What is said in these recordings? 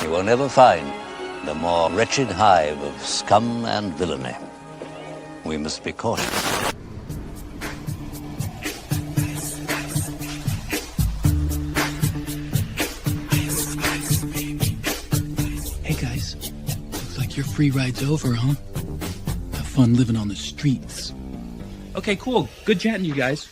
You will never find the more wretched hive of scum and villainy. We must be cautious. Hey guys, looks like your free ride's over, huh? Have fun living on the streets. Okay, cool. Good chatting, you guys.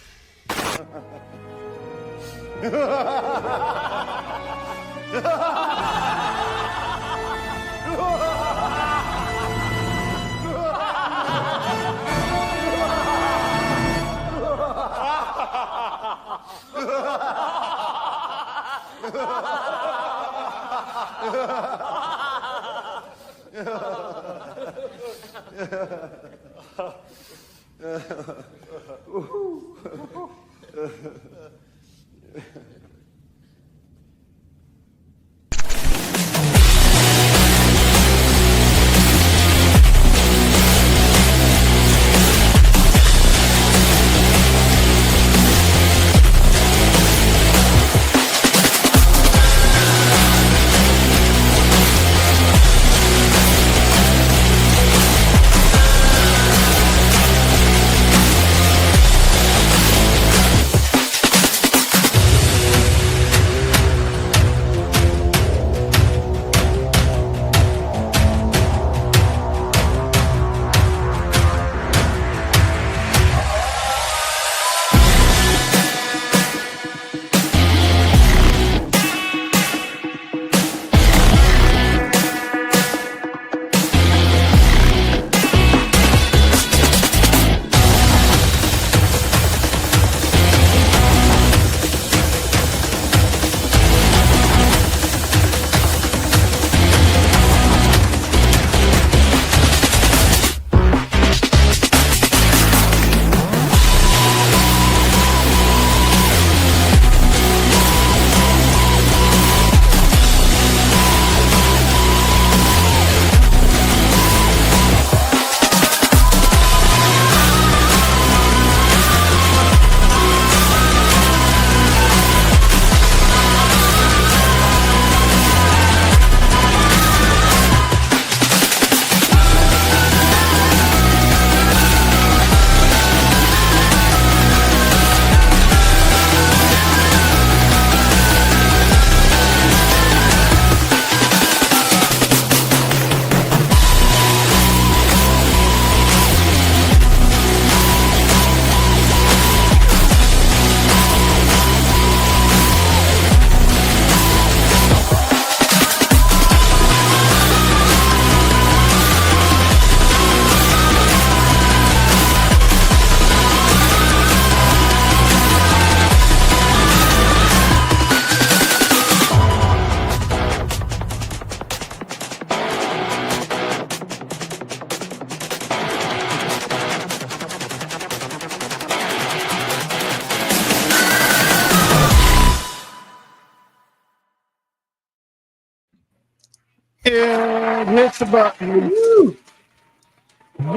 And hit the button. Woo!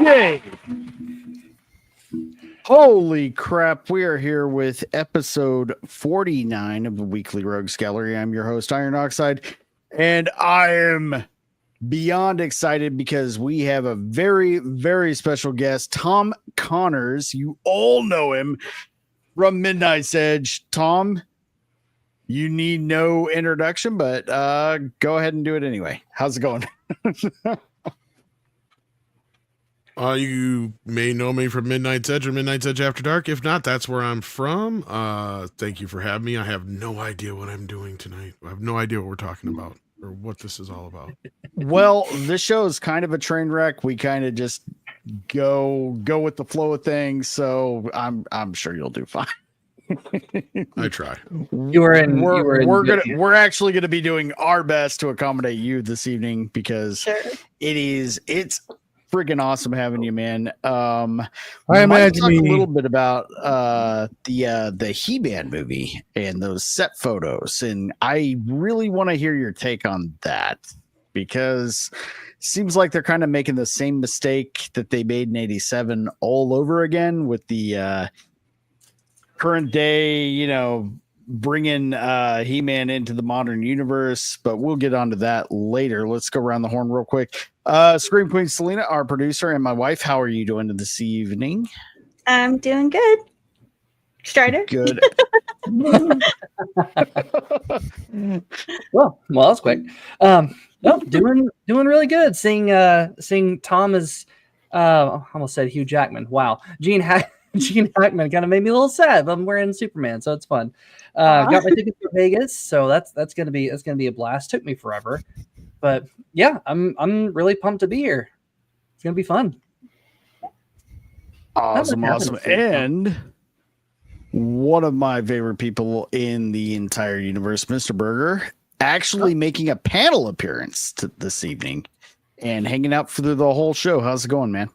Yay! Holy crap, we are here with episode 49 of the Weekly Rogues Gallery. I'm your host, Iron Oxide, and I am beyond excited because we have a very, very special guest, Tom Connors. You all know him from Midnight's Edge. Tom, you need no introduction, but go ahead and do it anyway. How's it going? You may know me from Midnight's Edge or Midnight's Edge After Dark. If not, that's where I'm from. Thank you for having me. I have no idea what I'm doing tonight. I have no idea what we're talking about or what this is all about. Well, this show is kind of a train wreck. We kind of just go with the flow of things. So I'm sure you'll do fine. I try. We're actually gonna be doing our best to accommodate you this evening because it's freaking awesome having you, man. I imagine talk a little bit about the He-Man movie and those set photos, and I really want to hear your take on that because it seems like they're kind of making the same mistake that they made in '87 all over again with the current day, bringing He-Man into the modern universe, but we'll get onto that later. Let's go around the horn real quick. Scream Queen Selena, our producer, and my wife, how are you doing this evening? I'm doing good. Strider? Good. Well, that's quick. No, doing really good. Seeing Tom as I almost said Hugh Jackman. Wow, Gene Hackman kind of made me a little sad, but I'm wearing Superman, so it's fun. Got my tickets for Vegas, so that's gonna be a blast. Took me forever, but yeah, I'm really pumped to be here. It's gonna be fun. Awesome. And one of my favorite people in the entire universe, Mr. Berger, actually making a panel appearance this evening and hanging out for the whole show. How's it going, man?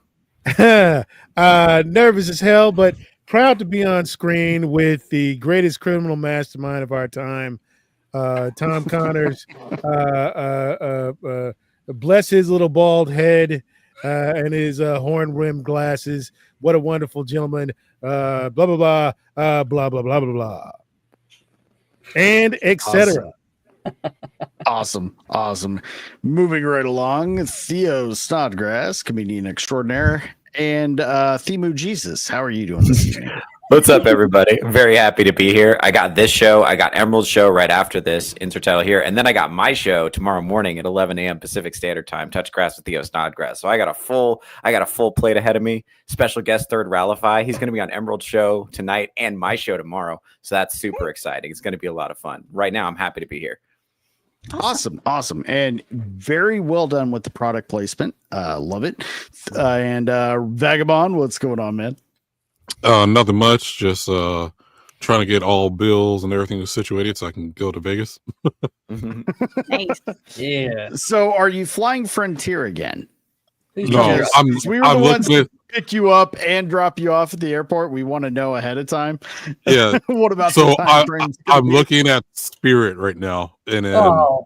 Nervous as hell, but proud to be on screen with the greatest criminal mastermind of our time, Tom Connors. Bless his little bald head and his horn-rimmed glasses. What a wonderful gentleman. Blah, blah, blah, blah, blah, blah, blah, blah. And etc. Awesome. Moving right along, Theo Snodgrass, comedian extraordinaire, and Thimu Jesus. How are you doing this evening? What's up, everybody? Very happy to be here. I got this show. I got Emerald's show right after this intertitle here. And then I got my show tomorrow morning at 11 a.m. Pacific Standard Time, Touch Grass with Theo Snodgrass. So I got a full plate ahead of me. Special guest Third Rallify. He's going to be on Emerald's show tonight and my show tomorrow. So that's super exciting. It's going to be a lot of fun. Right now, I'm happy to be here. Awesome. And very well done with the product placement. Love it. And Vagabond, what's going on, man? Nothing much. Just trying to get all bills and everything situated so I can go to Vegas. Nice. Yeah. So, are you flying Frontier again? No, We were the ones to pick you up and drop you off at the airport. We want to know ahead of time. Yeah. What about so? I'm be? looking at Spirit right now, and then. So,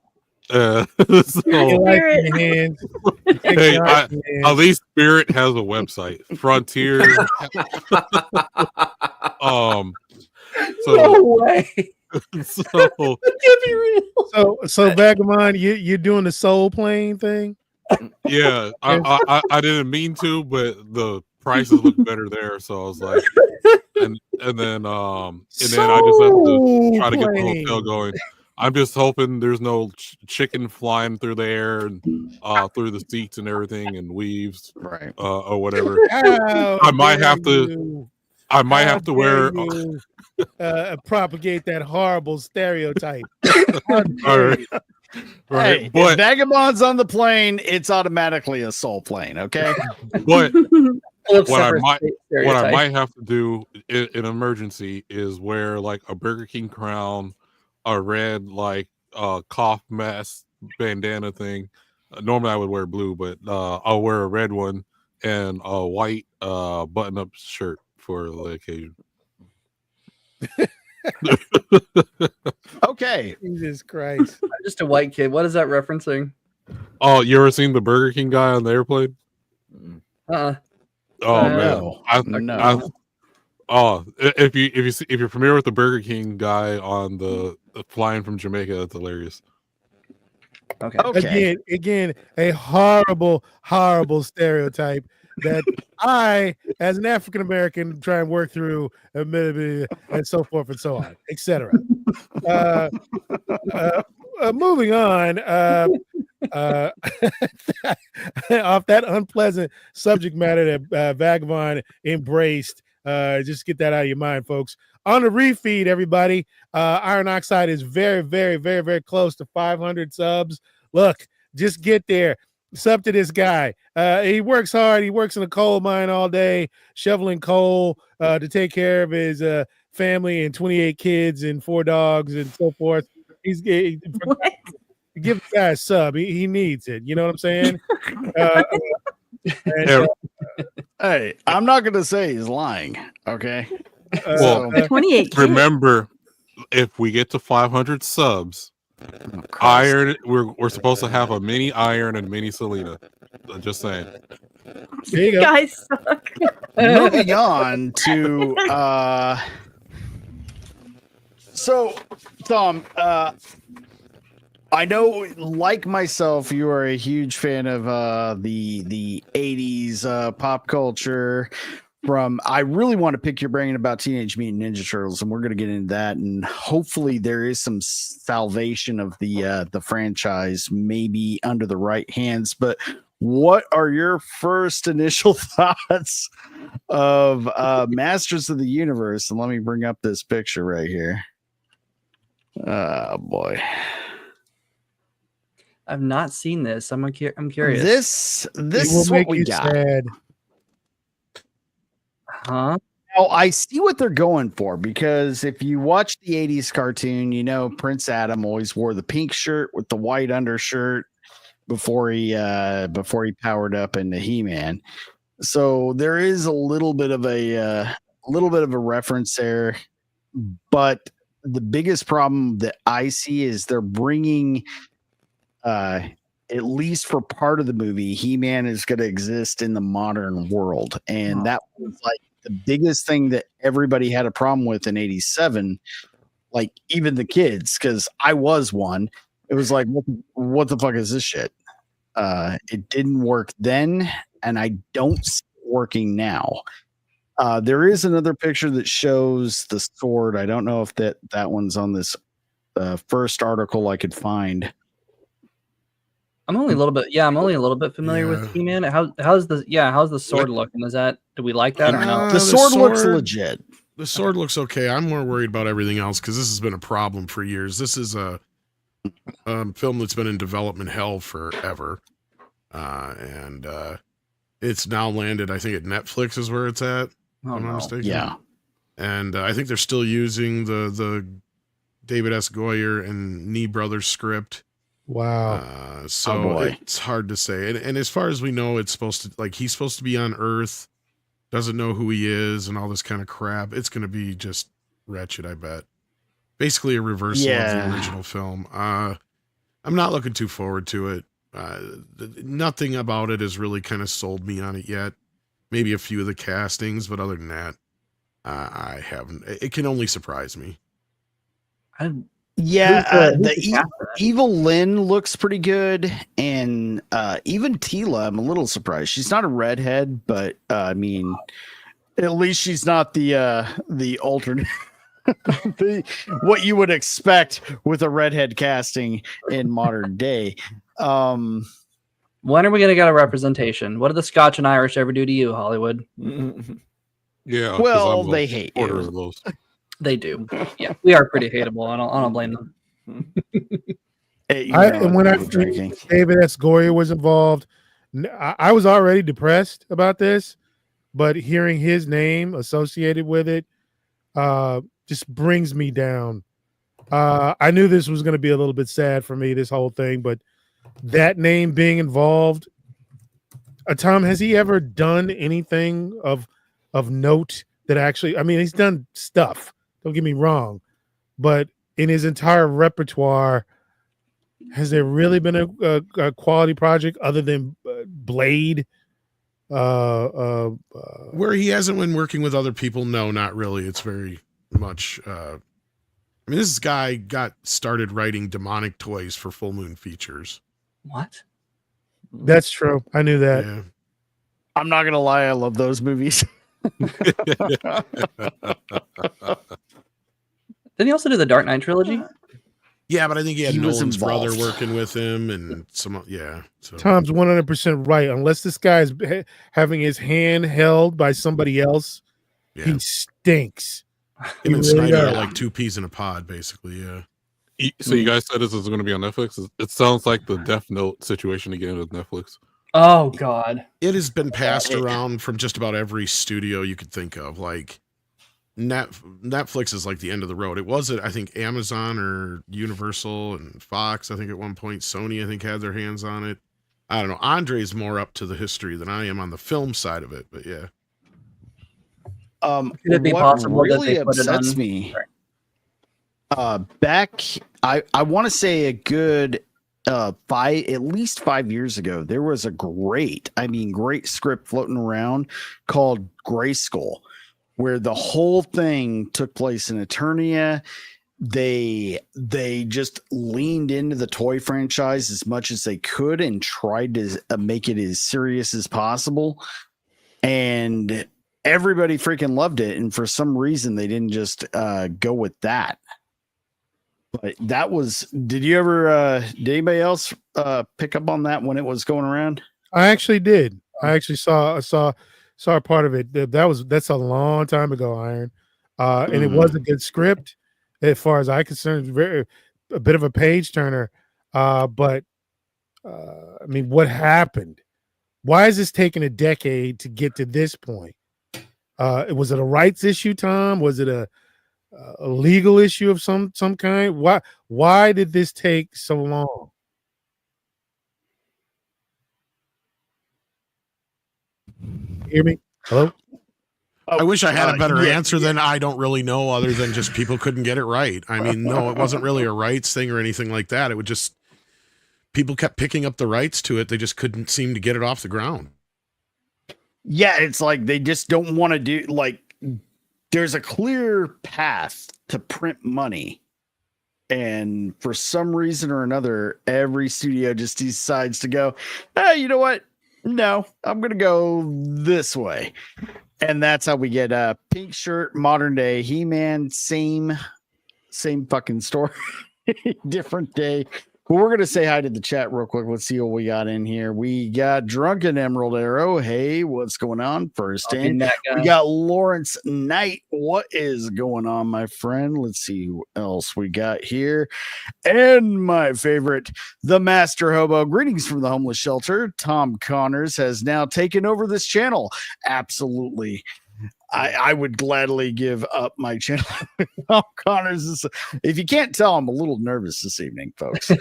Hey, at least Spirit has a website. Frontier. No way. So So Vagabond, you're doing the soul plane thing? yeah, I didn't mean to, but the prices look better there, so I was like, and then I just have to try to get the hotel going. I'm just hoping there's no chicken flying through the air and through the seats and everything and weaves, right? Or whatever. I might have to wear. Propagate that horrible stereotype. All right. Right, Hey, but if Vagabond's on the plane, it's automatically a soul plane, okay? But what I might have to do in an emergency is wear like a Burger King crown, a red like cough mask bandana thing. Normally I would wear blue, but I'll wear a red one and a white button-up shirt for the occasion. Okay. Jesus Christ. Just a white kid. What is that referencing? Oh, you ever seen the Burger King guy on the airplane? Uh-uh. Oh man, no. If you're familiar with the Burger King guy on the flying from Jamaica, that's hilarious. Okay. Again, a horrible stereotype that I, as an African American, try and work through, and so forth and so on, etc. Moving on, off that unpleasant subject matter that Vagabond embraced. Just get that out of your mind, folks. On the refeed, everybody, Iron Oxide is very, very, very, very close to 500 subs. Look, just get there. Sub to this guy. He works hard. He works in a coal mine all day, shoveling coal to take care of his family and 28 kids and 4 dogs and so forth. Give the guy a sub. He needs it. You know what I'm saying? Hey, I'm not going to say he's lying, okay? Well, 28 kids. Remember, if we get to 500 subs, Iron, we're supposed to have a mini Iron and mini Selena. Just saying. There you go. Guys suck. Moving on to So, Tom, I know, like myself, you are a huge fan of the 80s pop culture. I really want to pick your brain about Teenage Mutant Ninja Turtles, and we're going to get into that. And hopefully, there is some salvation of the franchise, maybe under the right hands. But what are your first initial thoughts of Masters of the Universe? And let me bring up this picture right here. Oh boy. I've not seen this. I'm curious. This is what we got. Sad. Huh? Now, I see what they're going for, because if you watch the 80s cartoon, you know Prince Adam always wore the pink shirt with the white undershirt before he powered up into He-Man. So there is a little bit of a reference there, but the biggest problem that I see is they're bringing, at least for part of the movie, He-Man is going to exist in the modern world. And that was like the biggest thing that everybody had a problem with in 87. Like even the kids, because I was one, it was like, what the fuck is this shit? It didn't work then, and I don't see it working now. There is another picture that shows the sword. I don't know if that one's on this first article I could find. I'm only a little bit familiar with He-Man. How's the sword looking? Do we like that or no? The sword looks legit. The sword looks okay. I'm more worried about everything else because this has been a problem for years. This is a film that's been in development hell forever. And it's now landed, I think, at Netflix is where it's at. Oh, I'm not mistaken. Yeah. And I think they're still using the David S. Goyer and Nee Brothers script. Wow. So it's hard to say. And as far as we know, it's supposed to, like, he's supposed to be on Earth, doesn't know who he is, and all this kind of crap. It's going to be just wretched, I bet. Basically a reversal of the original film. I'm not looking too forward to it. Nothing about it has really kind of sold me on it yet. Maybe a few of the castings, but other than that, I haven't. It can only surprise me. Evil Lynn looks pretty good, and even Tila, I'm a little surprised. She's not a redhead, but I mean, at least she's not the alternate. What you would expect with a redhead casting in modern day. When are we gonna get a representation? What did the Scotch and Irish ever do to you, Hollywood? Yeah. Well, they hate you. They do. Yeah, we are pretty hateable. I don't blame them. When David S. Goyer was involved, I was already depressed about this, but hearing his name associated with it just brings me down. I knew this was going to be a little bit sad for me, this whole thing, but that name being involved, Tom, has he ever done anything of note that actually, I mean, he's done stuff, don't get me wrong, but in his entire repertoire, has there really been a quality project other than Blade? Where he hasn't been working with other people? No, not really. It's very much. I mean, this guy got started writing demonic toys for Full Moon Features. What? That's true. I knew that. Yeah. I'm not gonna lie, I love those movies. Didn't he also do the Dark Knight trilogy? Yeah, but I think he had was Nolan's brother involved. working with him, and some. Yeah, so. Tom's 100% right. Unless this guy's having his hand held by somebody else, he stinks. Him and Snyder are like two peas in a pod, basically. Yeah. So you guys said this is going to be on Netflix? It sounds like the Death Note situation again with Netflix. Oh God! It has been passed around from just about every studio you could think of. Like Netflix is like the end of the road. It was I think Amazon or Universal and Fox. I think at one point Sony I think had their hands on it. I don't know. Andre's more up to the history than I am on the film side of it, but yeah. Could it be what possible really that they put it upsets on? me? Back, I want to say a good at least 5 years ago, there was a great script floating around called Grayskull, where the whole thing took place in Eternia. they just leaned into the toy franchise as much as they could and tried to make it as serious as possible. And everybody freaking loved it. And for some reason, they didn't just go with that. But that was, did anybody else pick up on that when it was going around? I actually did. I actually saw a part of it. That's a long time ago, Iron. And it was a good script as far as I'm concerned. A bit of a page turner. But I mean, what happened? Why is this taking a decade to get to this point? Was it a rights issue, Tom? Was it a legal issue of some kind? Why did this take so long? Hear me? Hello? I wish I had a better answer than I don't really know, other than just people couldn't get it right. I mean, no, it wasn't really a rights thing or anything like that. It would just, people kept picking up the rights to it. They just couldn't seem to get it off the ground. Yeah, it's like they just don't want to do, like, there's a clear path to print money. And for some reason or another, every studio just decides to go, hey, you know what? No, I'm going to go this way. And that's how we get a pink shirt, modern day He-Man, same fucking story, different day. Well, we're going to say hi to the chat real quick. Let's see what we got in here. We got Drunken Emerald Arrow. Hey, what's going on? First in. We got Lawrence Knight. What is going on, my friend? Let's see who else we got here. And my favorite, the Master Hobo. Greetings from the homeless shelter. Tom Connors has now taken over this channel. Absolutely. I would gladly give up my channel. Tom Connors, if you can't tell, I'm a little nervous this evening, folks.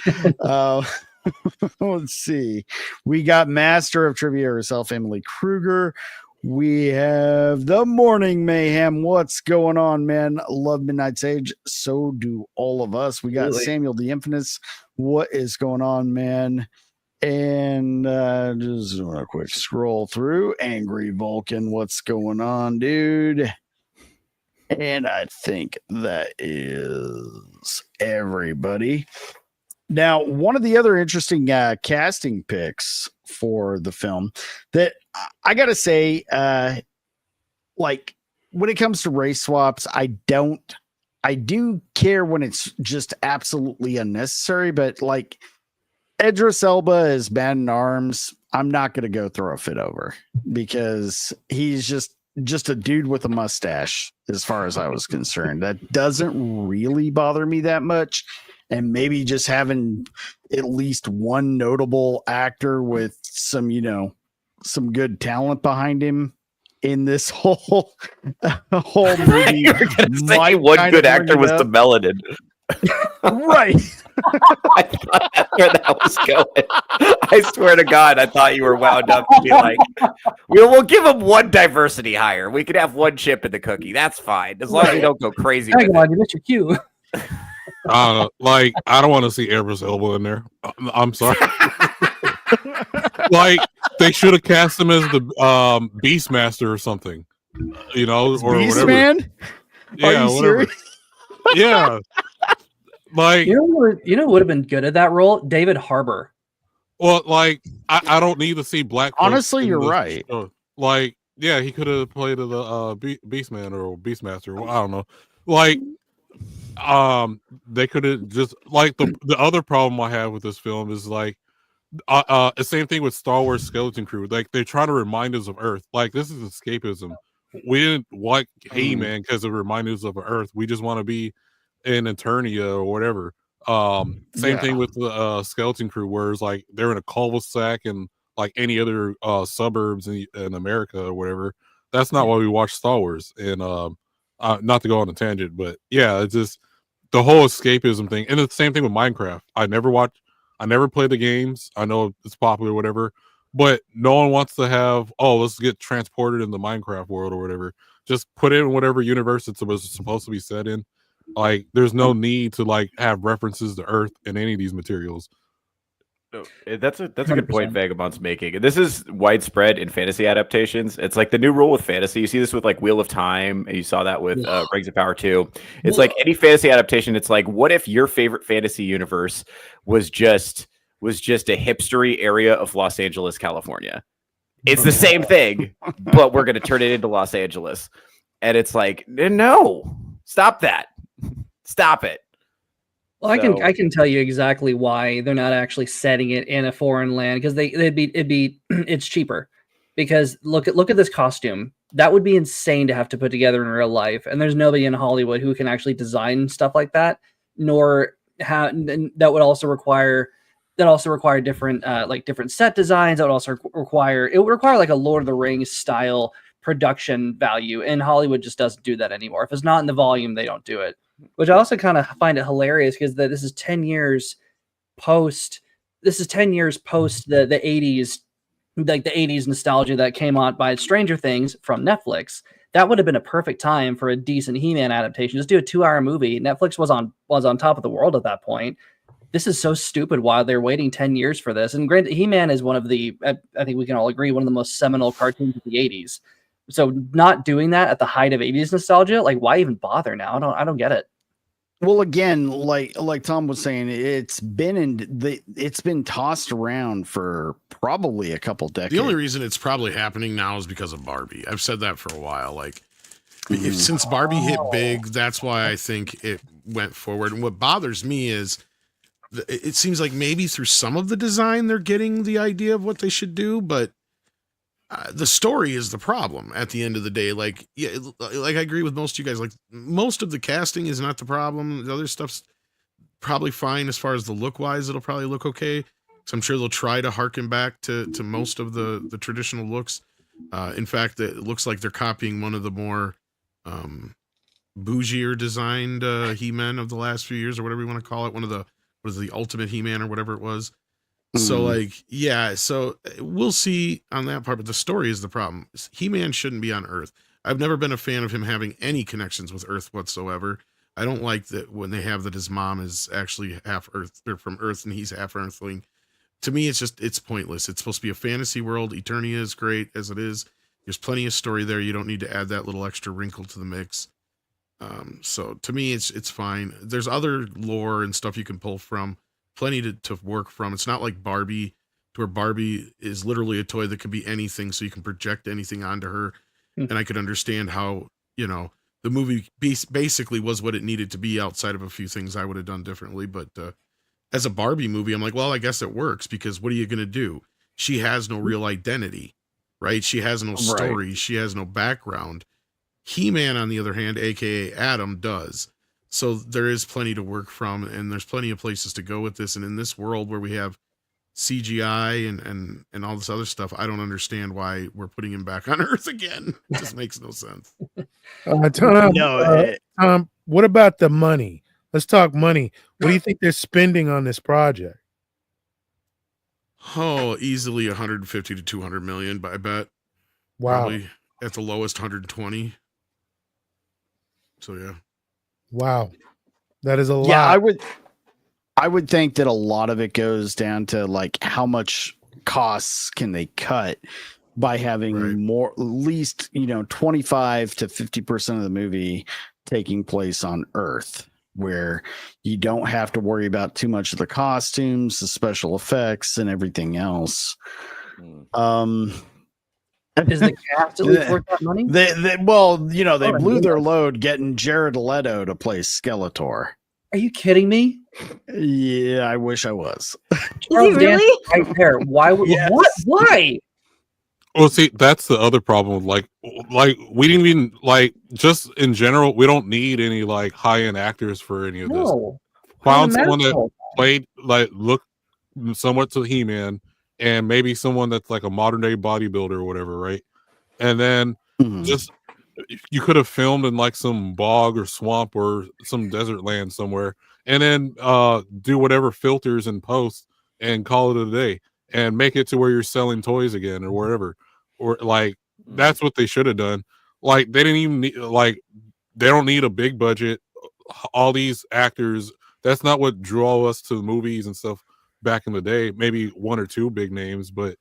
Let's see. We got Master of Trivia herself, Emily Kruger. We have the Morning Mayhem. What's going on, man? Love Midnight Sage. So do all of us. We got Really? Samuel the Infamous. What is going on, man? And just a quick scroll through. Angry Vulcan, what's going on, dude? And I think that is everybody. Now, one of the other interesting casting picks for the film that I got to say, like, when it comes to race swaps, I do care when it's just absolutely unnecessary, but like, Idris Elba is Man in Arms. I'm not going to go throw a fit over because he's just a dude with a mustache as far as I was concerned. That doesn't really bother me that much. And maybe just having at least one notable actor with some, some good talent behind him in this whole movie. You were going to say one good actor was the Melanin. Right. I thought that's where that was going. I swear to God, I thought you were wound up to be like, we'll give him one diversity hire. We could have one chip in the cookie. That's fine. As long as we don't go crazy. Hang on, you missed your cue. Like, I don't want to see Idris Elba in there. I'm sorry. Like, they should have cast him as the Beastmaster or something. Or Beast whatever. Man? Yeah, Are you whatever. serious? Yeah. Like, you know who would have been good at that role? David Harbour. Well, like, I don't need to see black. Honestly, you're right. Like, yeah, he could have played the Beastman or Beastmaster. I don't know. Like, they could have just, like, the other problem I have with this film is like, the same thing with Star Wars Skeleton Crew. Like, they try to remind us of Earth. Like, this is escapism. We didn't like Hey-Man because it reminded us of Earth. We just want to be in Eternia or whatever. Same thing with the Skeleton Crew, where it's like they're in a cul-de-sac and like any other suburbs in America or whatever. That's not why we watch Star Wars. And not to go on a tangent, but yeah, it's just the whole escapism thing. And it's the same thing with Minecraft. I never played the games. I know it's popular or whatever, but no one wants to have, let's get transported in the Minecraft world or whatever. Just put it in whatever universe it's supposed to be set in. Like, there's no need to like have references to Earth in any of these materials. No, that's a good point Vagabond's making. This is widespread in fantasy adaptations. It's like the new rule with fantasy. You see this with like Wheel of Time, and you saw that with Rings of Power 2. It's like any fantasy adaptation. It's like, what if your favorite fantasy universe was just a hipstery area of Los Angeles, California? It's the same thing, but we're going to turn it into Los Angeles. And it's like, no, stop that. Stop it. Well, I can tell you exactly why they're not actually setting it in a foreign land, because it's cheaper. Because look at this costume. That would be insane to have to put together in real life, and there's nobody in Hollywood who can actually design stuff like that. Nor that would also require different different set designs. That would also require like a Lord of the Rings style production value, and Hollywood just doesn't do that anymore. If it's not in the volume, they don't do it. Which I also kind of find it hilarious, because this is 10 years post. This is 10 years post the 80s, like the 80s nostalgia that came out by Stranger Things from Netflix. That would have been a perfect time for a decent He-Man adaptation. Just do a 2-hour movie. Netflix was on top of the world at that point. This is so stupid while they're waiting 10 years for this. And granted, He-Man is one of the, I think we can all agree, one of the most seminal cartoons of the 80s. So not doing that at the height of 80s nostalgia, like, why even bother now? I don't get it. Well, again, like Tom was saying, it's been tossed around for probably a couple decades. The only reason it's probably happening now is because of Barbie. I've said that for a while. Like, since Barbie hit big, that's why I think it went forward. And what bothers me is it seems like maybe through some of the design they're getting the idea of what they should do, but the story is the problem at the end of the day. Like, yeah, like I agree with most of you guys. Like, most of the casting is not the problem. The other stuff's probably fine as far as the look wise. It'll probably look okay. So I'm sure they'll try to harken back to most of the traditional looks. In fact, it looks like they're copying one of the more bougier designed He-Man of the last few years, or whatever you want to call it. Was the Ultimate He-Man or whatever it was. So like, yeah, so we'll see on that part, but the story is the problem. He-Man shouldn't be on Earth. I've never been a fan of him having any connections with Earth whatsoever. I don't like that when they have that his mom is actually half Earth, or from Earth, and he's half Earthling. To me, it's pointless. It's supposed to be a fantasy world. Eternia is great as it is. There's plenty of story there. You don't need to add that little extra wrinkle to the mix. So to me, it's fine. There's other lore and stuff you can pull from. Plenty to work from. It's not like Barbie, to where Barbie is literally a toy that could be anything, so you can project anything onto her. And I could understand how, the movie basically was what it needed to be, outside of a few things I would have done differently. But as a Barbie movie, I'm like, well, I guess it works, because what are you going to do? She has no real identity, right? She has no story. Right. She has no background. He-Man, on the other hand, aka Adam, does. So there is plenty to work from, and there's plenty of places to go with this. And in this world where we have CGI and all this other stuff, I don't understand why we're putting him back on Earth again. It just makes no sense. Tom, what about the money? Let's talk money. What do you think they're spending on this project? Oh, easily 150 to 200 million, I bet. Wow. Probably at the lowest 120. So yeah. Wow, that is a lot. Yeah, I would think that a lot of it goes down to like how much costs can they cut by having more, at least 25 to 50% of the movie taking place on Earth, where you don't have to worry about too much of the costumes, the special effects, and everything else. Is the cast at least worth that money? They blew their load getting Jared Leto to play Skeletor. Are you kidding me? Yeah, I wish I was. Is he really? Right there. Why? Yes. What? Why? Well, see, that's the other problem. Like we didn't even just in general, we don't need any high end actors for any of this. Found someone that played look somewhat to He-Man. And maybe someone that's like a modern day bodybuilder or whatever, right? And then just you could have filmed in some bog or swamp or some desert land somewhere, and then do whatever filters and post and call it a day, and make it to where you're selling toys again or wherever. Or that's what they should have done. They didn't even need, they don't need a big budget. All these actors, that's not what drew us to the movies and stuff. back in the day, maybe one or two big names, but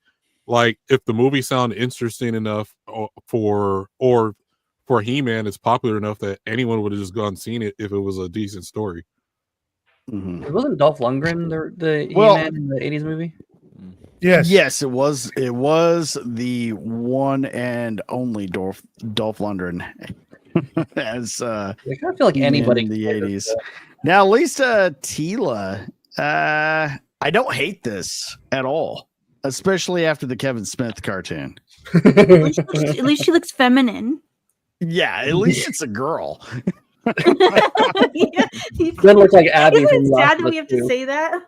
like if the movie sounded interesting enough for He-Man, it's popular enough that anyone would have just gone and seen it if it was a decent story. It wasn't Dolph Lundgren the He-Man in the 80s movie? Yes, it was. It was the one and only Dolph Lundgren. As I kind of feel like anybody in the 80s. Now, Lisa Tila, I don't hate this at all, especially after the Kevin Smith cartoon. At least she looks feminine. Yeah, at least it's a girl. Yeah. Doesn't look like Abby from It's Last sad of that we Us have to 2. say that.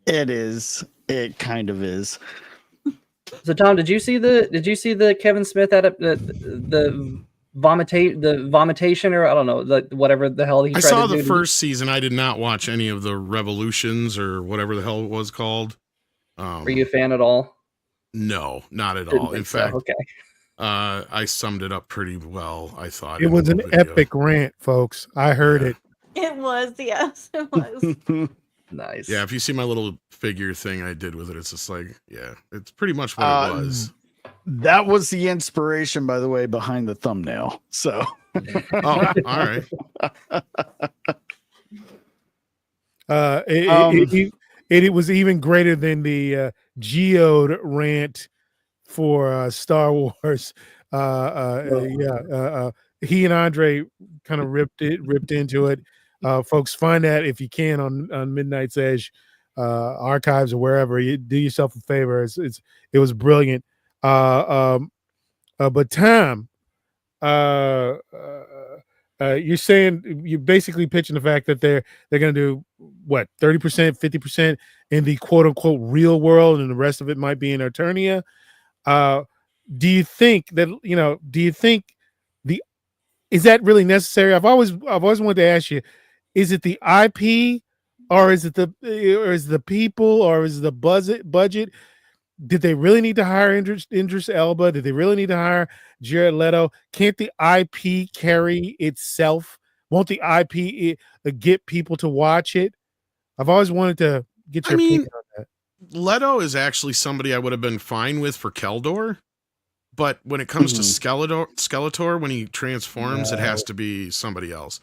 It is. It kind of is. So Tom, did you see the Kevin Smith the vomitation, or I don't know, whatever the hell he tried I saw to do the first season. I did not watch any of the Revolutions or whatever the hell it was called. Were you a fan at all? No, not at Didn't all. In think so, fact, okay. I summed it up pretty well, I thought. It was an epic rant, folks. I heard it. It was, yes, it was. Nice. Yeah, if you see my little figure thing I did with it, it's just like, yeah, it's pretty much what it was. That was the inspiration, by the way, behind the thumbnail. So, oh, all right. It was even greater than the Geode rant for Star Wars. He and Andre kind of ripped into it. Folks, find that if you can on Midnight's Edge archives or wherever. You do yourself a favor. It was brilliant. But Tom, you're saying, you're basically pitching the fact that they're going to do what, 30%, 50% in the quote unquote real world, and the rest of it might be in Eternia. Do you think is that really necessary? I've always wanted to ask you, is it the IP, or is it the people, or is it the budget? Did they really need to hire Idris Elba? Did they really need to hire Jared Leto? Can't the IP carry itself? Won't the IP get people to watch it? I've always wanted to get your opinion on that. Leto is actually somebody I would have been fine with for Keldor, but when it comes to Skeletor, when he transforms, it has to be somebody else.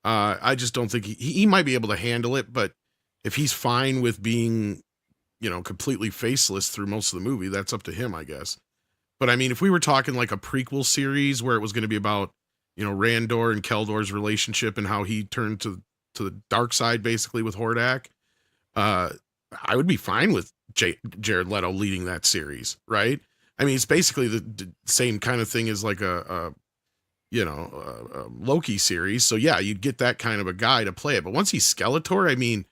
I just don't think he might be able to handle it, but if he's fine with being, completely faceless through most of the movie, that's up to him, I guess. But I mean, if we were talking like a prequel series where it was going to be about, Randor and Keldor's relationship and how he turned to the dark side, basically with Hordak, I would be fine with Jared Leto leading that series, right? I mean, it's basically the same kind of thing as like a Loki series. So yeah, you'd get that kind of a guy to play it. But once he's Skeletor, I mean,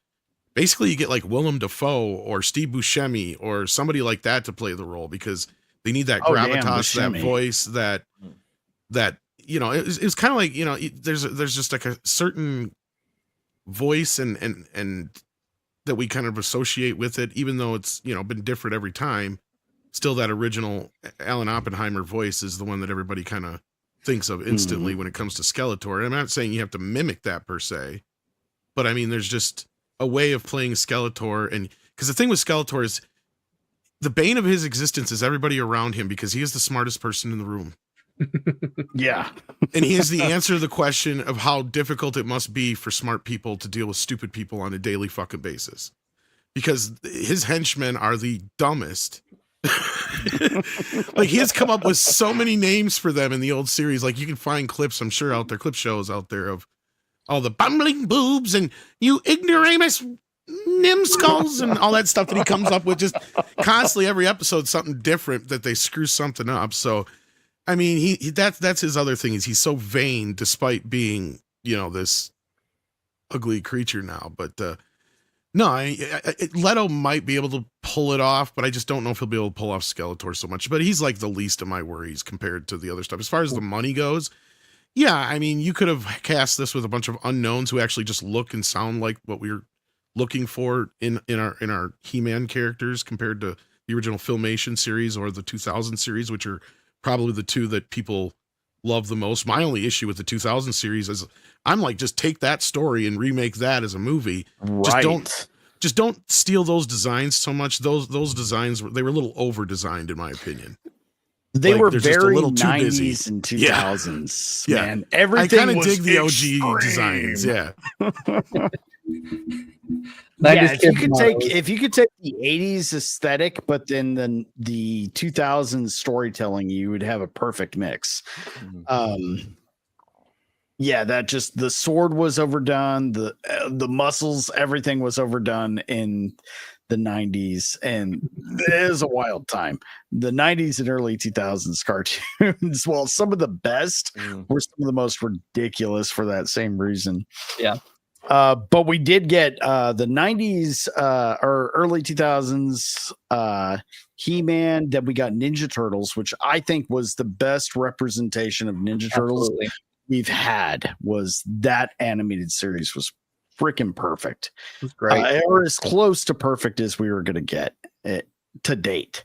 basically you get like Willem Dafoe or Steve Buscemi or somebody like that to play the role, because they need that gravitas, that voice, that it's kind of like, there's just like a certain voice and that we kind of associate with it, even though it's, been different every time. Still, that original Alan Oppenheimer voice is the one that everybody kind of thinks of instantly when it comes to Skeletor. And I'm not saying you have to mimic that per se, but I mean, there's just a way of playing Skeletor. And because the thing with Skeletor is the bane of his existence is everybody around him, because he is the smartest person in the room. Yeah. And he is the answer to the question of how difficult it must be for smart people to deal with stupid people on a daily fucking basis, because his henchmen are the dumbest. Like, he has come up with so many names for them in the old series. Like, you can find clips, I'm sure, out there, clip shows out there of all the bumbling boobs and you ignoramus nimskulls and all that stuff that he comes up with, just constantly, every episode something different that they screw something up. So I mean, that's his other thing, is he's so vain despite being, this ugly creature now. But no, Leto might be able to pull it off, but I just don't know if he'll be able to pull off Skeletor so much. But he's like the least of my worries compared to the other stuff. As far as the money goes, yeah, I mean, you could have cast this with a bunch of unknowns who actually just look and sound like what we're looking for in our He-Man characters, compared to the original Filmation series or the 2000 series, which are probably the two that people love the most. My only issue with the 2000 series is I'm like, just take that story and remake that as a movie. Right. just don't steal those designs so much. Those designs they were a little over designed in my opinion. They Like, were they're just a very little too 90s busy. and 2000s. Yeah. Man, everything I kind of was dig the OG extreme. designs. Yeah. Yeah, if you could take the 80s aesthetic, but then the 2000s storytelling, you would have a perfect mix. Yeah, that just the sword was overdone, the muscles, everything was overdone in the 90s, and it is a wild time. The 90s and early 2000s cartoons, well, some of the best were some of the most ridiculous for that same reason. Yeah. But we did get the 90s or early 2000s He-Man, then we got Ninja Turtles, which I think was the best representation of Ninja Turtles we've had. Was that animated series was freaking perfect. It was great. Or as close to perfect as we were going to get it to date.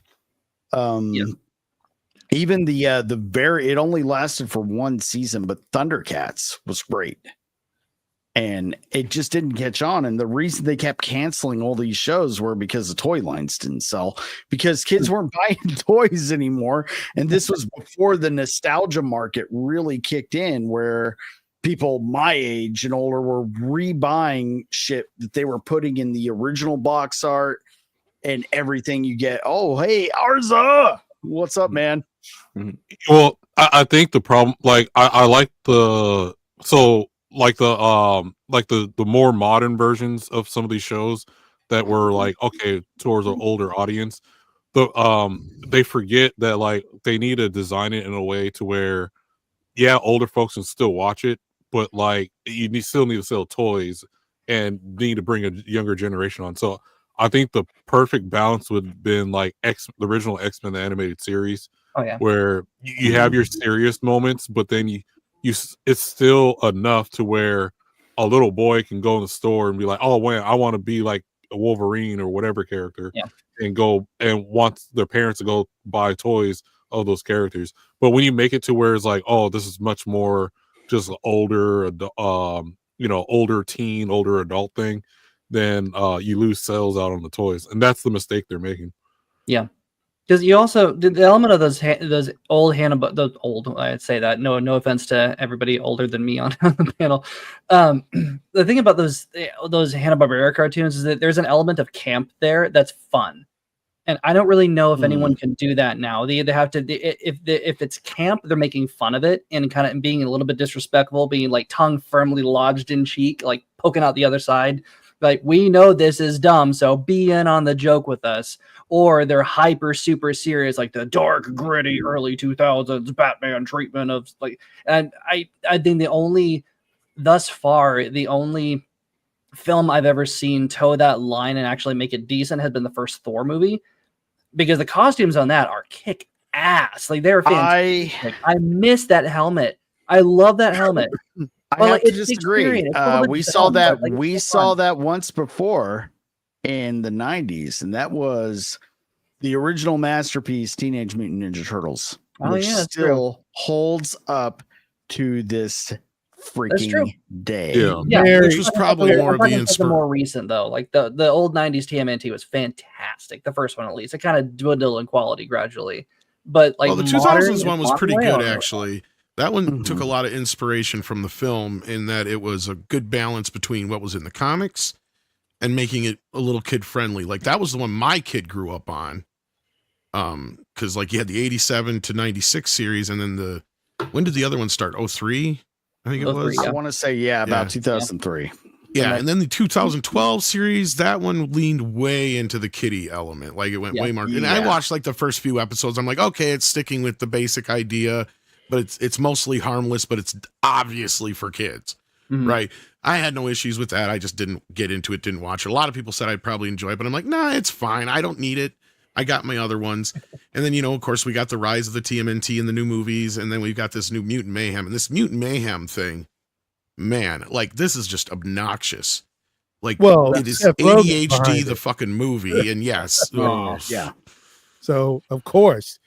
Even it only lasted for one season, but Thundercats was great. And it just didn't catch on. And the reason they kept canceling all these shows were because the toy lines didn't sell, because kids weren't buying toys anymore. And this was before the nostalgia market really kicked in, where people my age and older were rebuying shit that they were putting in the original box art and everything you get. Oh, hey, Arza, what's up, man? Well, I think the problem, like, I like the more modern versions of some of these shows that were like, okay, towards an older audience. They forget that, like, they need to design it in a way to where, yeah, older folks can still watch it, but like still need to sell toys and need to bring a younger generation on. So I think the perfect balance would have been like the original X-Men, the animated series, where you have your serious moments, but then it's still enough to where a little boy can go in the store and be like, oh, man, I want to be like a Wolverine or whatever character, and go and want their parents to go buy toys of those characters. But when you make it to where it's like, oh, this is much more just older, older teen, older adult thing, then you lose sales out on the toys, and that's the mistake they're making. Yeah. Because you also the element of those old I'd say that no offense to everybody older than me on the panel. The thing about those Hanna-Barbera cartoons is that there's an element of camp there that's fun, and I don't really know if anyone can do that now. They either have to if it's camp, they're making fun of it and kind of being a little bit disrespectful, being like tongue firmly lodged in cheek, like poking out the other side. Like, we know this is dumb, so be in on the joke with us. Or they're hyper super serious, like the dark, gritty early 2000s Batman treatment of like. And I think the only film I've ever seen toe that line and actually make it decent has been the first Thor movie, because the costumes on that are kick ass. Like, they're fantastic. I miss that helmet. I love that helmet. I have to disagree. We saw that once before in the 90s, and that was the original masterpiece, Teenage Mutant Ninja Turtles, which still holds up to this freaking day. Yeah, which was probably more of the inspiration. More recent though, like the old 90s TMNT was fantastic. The first one, at least, it kind of dwindled in quality gradually, but like the 2000s one was pretty good actually. That one took a lot of inspiration from the film in that it was a good balance between what was in the comics and making it a little kid friendly. Like, that was the one my kid grew up on. Because like you had the 87 to 96 series, and then when did the other one start? 03, I think it was. I want to say about 2003. Yeah, and then the 2012 series, that one leaned way into the kiddie element. Like, it went way more. And I watched like the first few episodes. I'm like, okay, it's sticking with the basic idea, but it's mostly harmless, but it's obviously for kids, right? I had no issues with that. I just didn't get into it, didn't watch it. A lot of people said I'd probably enjoy it, but I'm like, nah, it's fine. I don't need it. I got my other ones. And then, of course, we got the rise of the TMNT and the new movies, and then we've got this new Mutant Mayhem. And this Mutant Mayhem thing, man, like, this is just obnoxious. Like, it is ADHD, the fucking movie, and yes. So, of course.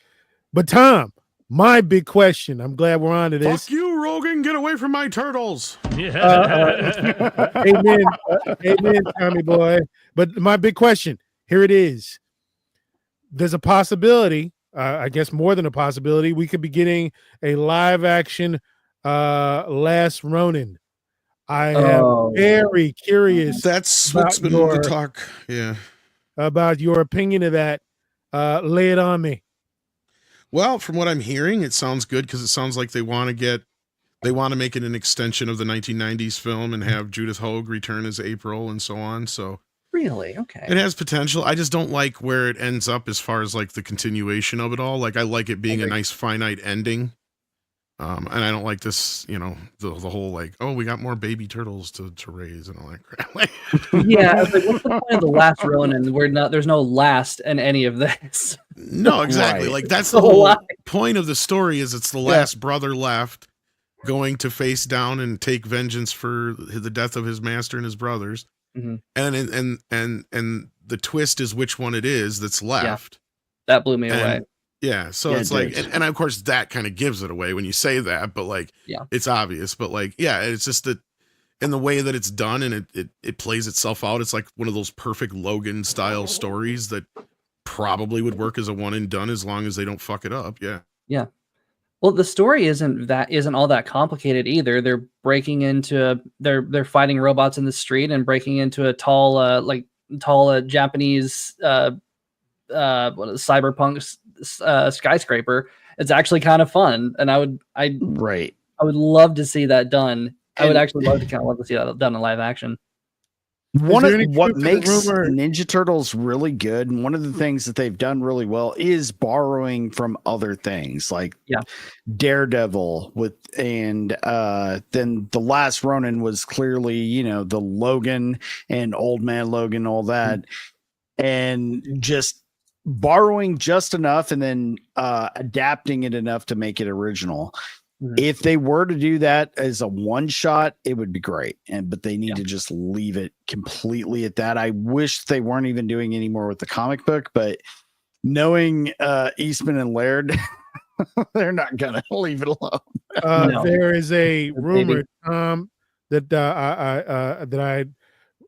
But Tom, My big question. I'm glad we're on to this. Fuck you, Rogan. Get away from my turtles. Amen. Amen, Tommy boy. But my big question, here it is. There's a possibility, I guess more than a possibility, we could be getting a live action Last Ronin. I am very curious. That's what's been the talk. Yeah. About your opinion of that. Lay it on me. Well, from what I'm hearing, it sounds good because it sounds like they want to make it an extension of the 1990s film and have Judith Hoag return as April and so on. So really, okay, it has potential. I just don't like where it ends up as far as like the continuation of it all. Like I like it being a nice finite ending. And I don't like this, you know, the whole like, oh, we got more baby turtles to raise and all that crap. Yeah, like, what's the point of the Last Ronin? There's no last in any of this. No, exactly. Right. Like that's the whole point of the story is it's the last brother left going to face down and take vengeance for the death of his master and his brothers. Mm-hmm. And the twist is which one it is that's left. Yeah. That blew me away. Yeah, so it's like, and of course that kind of gives it away when you say that, but like, it's obvious, but like, yeah, it's just that in the way that it's done and it plays itself out. It's like one of those perfect Logan style stories that probably would work as a one and done as long as they don't fuck it up. Yeah. Yeah. Well, the story isn't all that complicated either. They're breaking into, they're fighting robots in the street and breaking into a tall Japanese, cyberpunk skyscraper. It's actually kind of fun, and I would love to see that done. I would actually love to see that done in live action. What makes Ninja Turtles really good, and one of the things that they've done really well is borrowing from other things, like Daredevil and then the Last Ronin was clearly, you know, the Logan and Old Man Logan, all that, and just borrowing just enough and then adapting it enough to make it original. If they were to do that as a one shot, it would be great. But they need to just leave it completely at that. I wish they weren't even doing any more with the comic book, but knowing Eastman and Laird, they're not gonna leave it alone. There is a rumor that I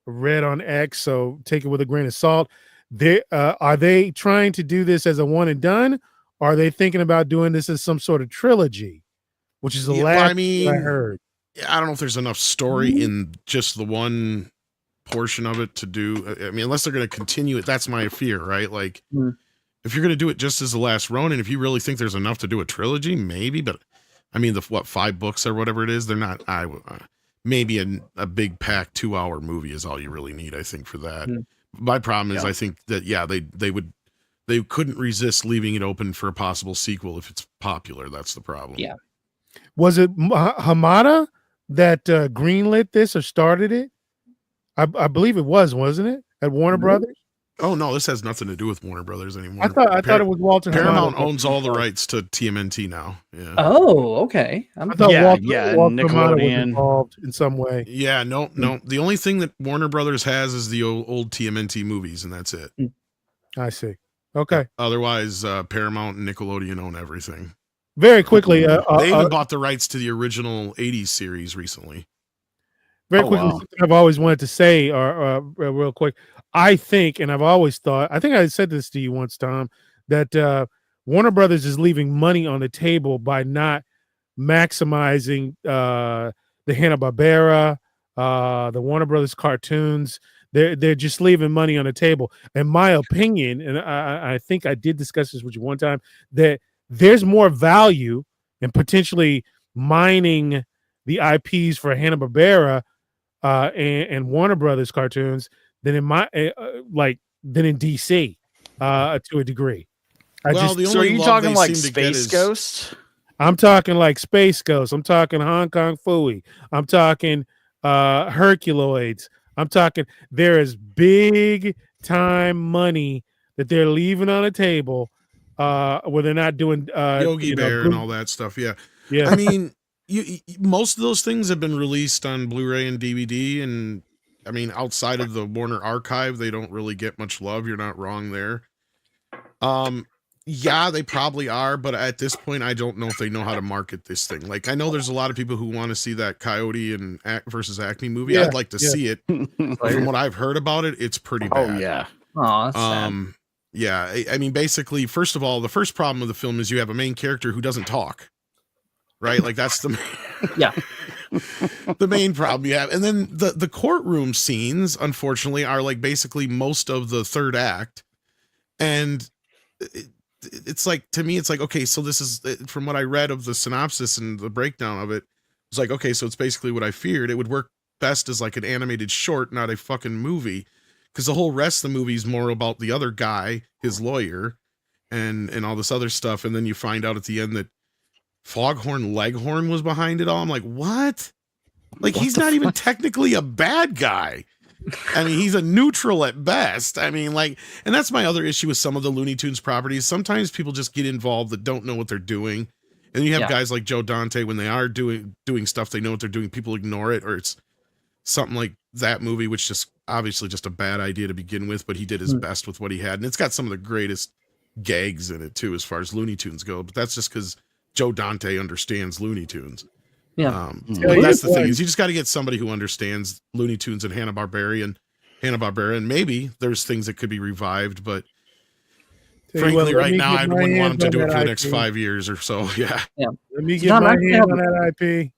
read on X, so take it with a grain of salt. Are they trying to do this as a one and done? Or are they thinking about doing this as some sort of trilogy? Which is the last thing I heard. I don't know if there's enough story in just the one portion of it to do. I mean, unless they're going to continue it, that's my fear, right? Like, if you're going to do it just as the Last Ronin, if you really think there's enough to do a trilogy, maybe. But I mean, 5 books or whatever it is, they're not. Maybe a big pack 2-hour movie is all you really need, I think, for that. My problem is, I think that they couldn't resist leaving it open for a possible sequel if it's popular. That's the problem. Yeah. Was it Hamada that greenlit this or started it? I believe it was, wasn't it? At Warner Brothers? Oh no, this has nothing to do with Warner Brothers anymore. I thought it was Walter. Paramount Hamada. owns all the rights to TMNT now. Yeah. Oh, okay. I thought Walter Hamada was involved in some way. Yeah, no. The only thing that Warner Brothers has is the old TMNT movies, and that's it. I see. Okay. Otherwise, Paramount and Nickelodeon own everything. Very quickly, they even bought the rights to the original 80s series recently. Very quickly, something I've always wanted to say, real quick. I think, and I've always thought, I think I said this to you once, Tom, that Warner Brothers is leaving money on the table by not maximizing the Hanna-Barbera, the Warner Brothers cartoons. They're just leaving money on the table. In my opinion, and I think I did discuss this with you one time, that there's more value in potentially mining the IPs for Hanna-Barbera and Warner Brothers cartoons than in DC to a degree. So are you talking like Space Ghost? I'm talking like Space Ghost. I'm talking Hong Kong Phooey. I'm talking Herculoids. I'm talking there is big time money that they're leaving on the table where they're not doing Yogi Bear and all that stuff. Yeah. I mean, most of those things have been released on Blu-ray and DVD, and I mean, outside of the Warner archive, they don't really get much love. You're not wrong there. Yeah, they probably are, but at this point, I don't know if they know how to market this thing. Like, I know there's a lot of people who want to see that Coyote and versus Acme movie. Yeah, I'd like to see it. From what I've heard about it, it's pretty bad. Oh yeah. Oh, that's sad. Yeah, I mean, basically, first of all, the first problem of the film is you have a main character who doesn't talk, right? Like that's the Yeah. the main problem you have. And then the courtroom scenes, unfortunately, are like basically most of the third act, and it's like, to me, it's like, okay, so this is, from what I read of the synopsis and the breakdown of it, it's like, okay, so it's basically what I feared. It would work best as like an animated short, not a fucking movie, because the whole rest of the movie is more about the other guy, his lawyer, and all this other stuff. And then you find out at the end that Foghorn Leghorn was behind it all. I'm like, what? Like, he's not even technically a bad guy. I mean, he's a neutral at best. I mean, like, and that's my other issue with some of the Looney Tunes properties. Sometimes people just get involved that don't know what they're doing. And you have guys like Joe Dante, when they are doing stuff, they know what they're doing. People ignore it, or it's something like that movie, which just obviously just a bad idea to begin with, but he did his best with what he had. And it's got some of the greatest gags in it too, as far as Looney Tunes go, but that's just because Joe Dante understands Looney Tunes. Yeah. But that's the thing, is you just got to get somebody who understands Looney Tunes and Hanna-Barbera, and maybe there's things that could be revived, but frankly, right now, I wouldn't want them to do it for the next 5 years or so. Yeah. Yeah. Let me get my hand on that IP.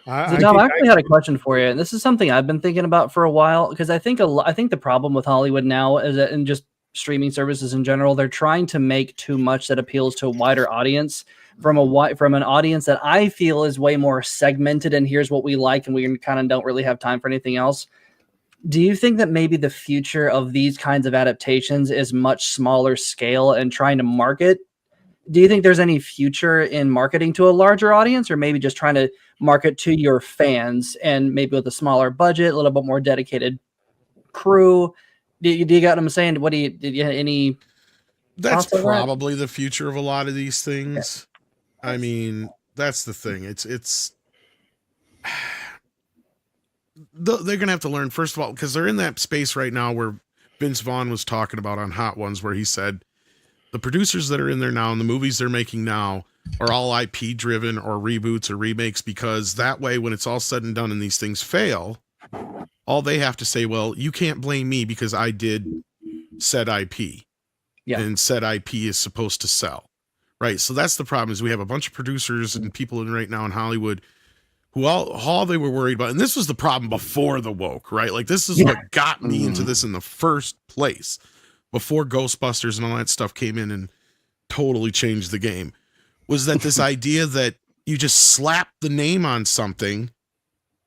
I actually had a question for you, and this is something I've been thinking about for a while, because I think the problem with Hollywood now is that, and just streaming services in general, they're trying to make too much that appeals to a wider audience from an audience that I feel is way more segmented, and here's what we like, and we kind of don't really have time for anything else. Do you think that maybe the future of these kinds of adaptations is much smaller scale and trying to market? Do you think there's any future in marketing to a larger audience, or maybe just trying to market to your fans and maybe with a smaller budget, a little bit more dedicated crew? Do you get what I'm saying? Did you have any? That's probably the future of a lot of these things. I mean, that's the thing. It's they're going to have to learn, first of all, because they're in that space right now where Vince Vaughn was talking about on Hot Ones, where he said the producers that are in there now and the movies they're making now are all IP driven or reboots or remakes, because that way, when it's all said and done and these things fail, all they have to say, well, you can't blame me because I did said IP. Yeah. And said IP is supposed to sell. Right. So that's the problem, is we have a bunch of producers and people in right now in Hollywood who all they were worried about. And this was the problem before the woke, right? Like, this is what got me into this in the first place, before Ghostbusters and all that stuff came in and totally changed the game, was that this idea that you just slap the name on something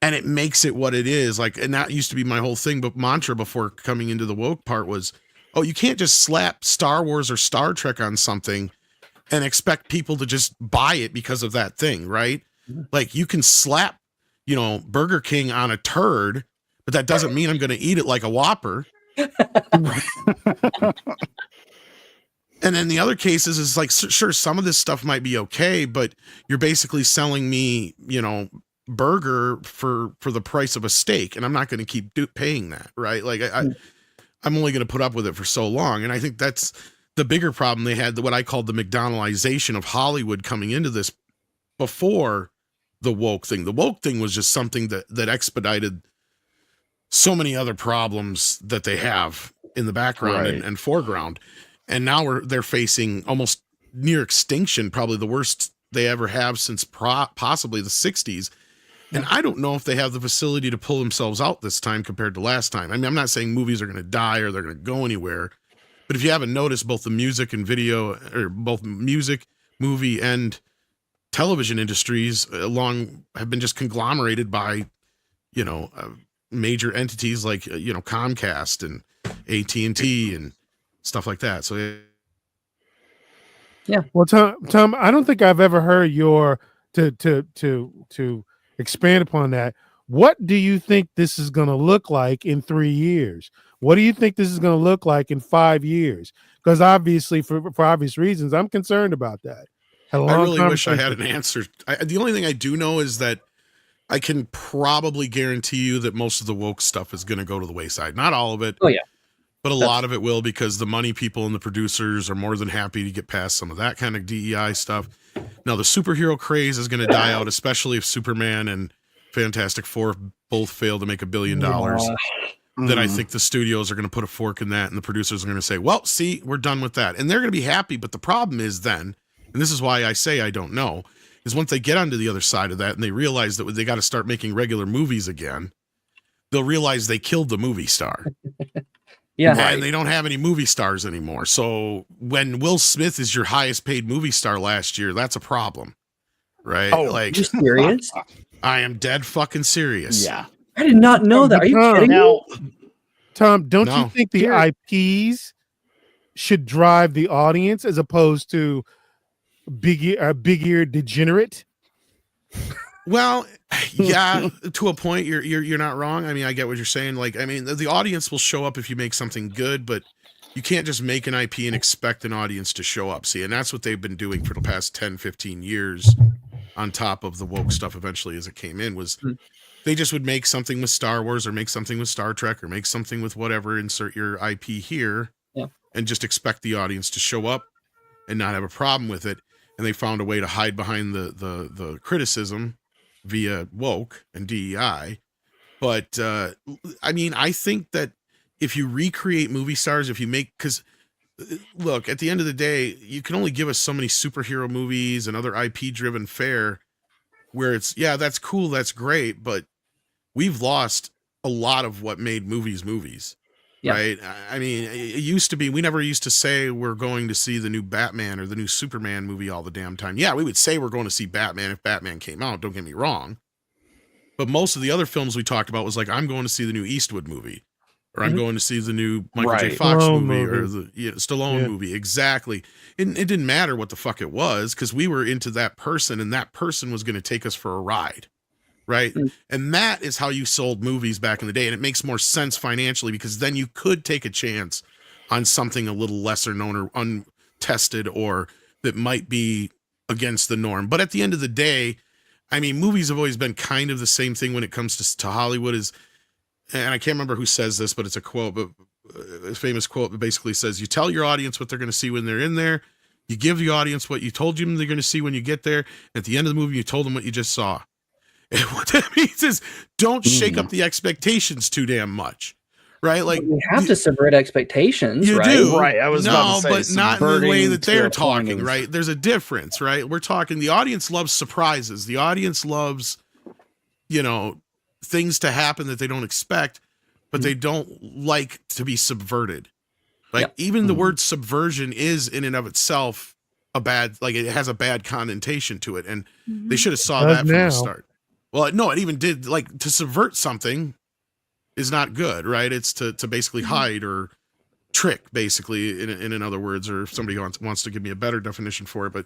and it makes it what it is. Like, and that used to be my whole thing, but mantra before coming into the woke part was, oh, you can't just slap Star Wars or Star Trek on something and expect people to just buy it because of that thing, right? Like, you can slap, Burger King on a turd, but that doesn't mean I'm going to eat it like a Whopper. And then the other cases is like, sure, some of this stuff might be okay, but you're basically selling me, burger for the price of a steak, and I'm not going to keep paying that, right? Like, I'm only going to put up with it for so long. And I think that's the bigger problem they had, what I called the McDonaldization of Hollywood coming into this before the woke thing. The woke thing was just something that expedited so many other problems that they have in the background and foreground. And now they're facing almost near extinction, probably the worst they ever have since possibly the 60s. And I don't know if they have the facility to pull themselves out this time compared to last time. I mean, I'm not saying movies are going to die or they're going to go anywhere, but if you haven't noticed, both the music and video, or both music, movie, and television industries have been just conglomerated by, major entities like, Comcast and AT&T and stuff like that. So, yeah. Well, Tom, I don't think I've ever heard your to expand upon that. What do you think this is going to look like in 3 years? What do you think this is going to look like in 5 years? Because obviously, for obvious reasons, I'm concerned about that. I really wish I had an answer. The only thing I do know is that I can probably guarantee you that most of the woke stuff is going to go to the wayside. Not all of it. Oh, yeah. But a lot of it will, because the money people and the producers are more than happy to get past some of that kind of DEI stuff. Now, the superhero craze is going to die out, especially if Superman and Fantastic Four both fail to make $1 billion. Then I think the studios are going to put a fork in that, and the producers are going to say, well, see, we're done with that. And they're going to be happy. But the problem is then, and this is why I say I don't know, is once they get onto the other side of that and they realize that they got to start making regular movies again, they'll realize they killed the movie star. Yeah. And they don't have any movie stars anymore. So when Will Smith is your highest paid movie star last year, that's a problem. Right? Oh, like, you serious? I am dead fucking serious. Yeah. I did not know that. Are you kidding me? Tom, don't you think the IPs should drive the audience as opposed to big ear degenerate? Well, yeah, to a point, you're not wrong. I mean, I get what you're saying. Like, I mean, the audience will show up if you make something good, but you can't just make an IP and expect an audience to show up. See, and that's what they've been doing for the past 10, 15 years on top of the woke stuff eventually as it came in, was they just would make something with Star Wars or make something with Star Trek or make something with whatever, insert your IP here, and just expect the audience to show up and not have a problem with it. And they found a way to hide behind the criticism via woke and DEI. But I mean, I think that if you recreate movie stars, if you make, because look, at the end of the day, you can only give us so many superhero movies and other IP driven fare where it's, yeah, that's cool, that's great, but we've lost a lot of what made movies. Right? I mean, it used to be, we never used to say we're going to see the new Batman or the new Superman movie all the damn time. Yeah, we would say we're going to see Batman if Batman came out, don't get me wrong. But most of the other films we talked about was like, I'm going to see the new Eastwood movie, or I'm going to see the new Michael J. Fox movie, or the Stallone movie. Exactly. It didn't matter what the fuck it was, because we were into that person, and that person was going to take us for a ride. Right. And that is how you sold movies back in the day. And it makes more sense financially, because then you could take a chance on something a little lesser known or untested, or that might be against the norm. But at the end of the day, I mean, movies have always been kind of the same thing when it comes to Hollywood. Is, and I can't remember who says this, but it's a quote, but a famous quote that basically says, you tell your audience what they're going to see when they're in there. You give the audience what you told them they're going to see when you get there. At the end of the movie, you told them what you just saw. And what that means is, don't shake up the expectations too damn much, right? Like, we have to subvert expectations. You right? do, right? I was about to say, but not in the way that they're talking, right? There's a difference, right? We're talking. The audience loves surprises. The audience loves, things to happen that they don't expect, but they don't like to be subverted. Like, even the word subversion is in and of itself a bad, like, it has a bad connotation to it, and they should have saw that from the start. Well, no, it even did, like, to subvert something is not good, right? It's to basically hide or trick, basically, in other words, or if somebody wants to give me a better definition for it, but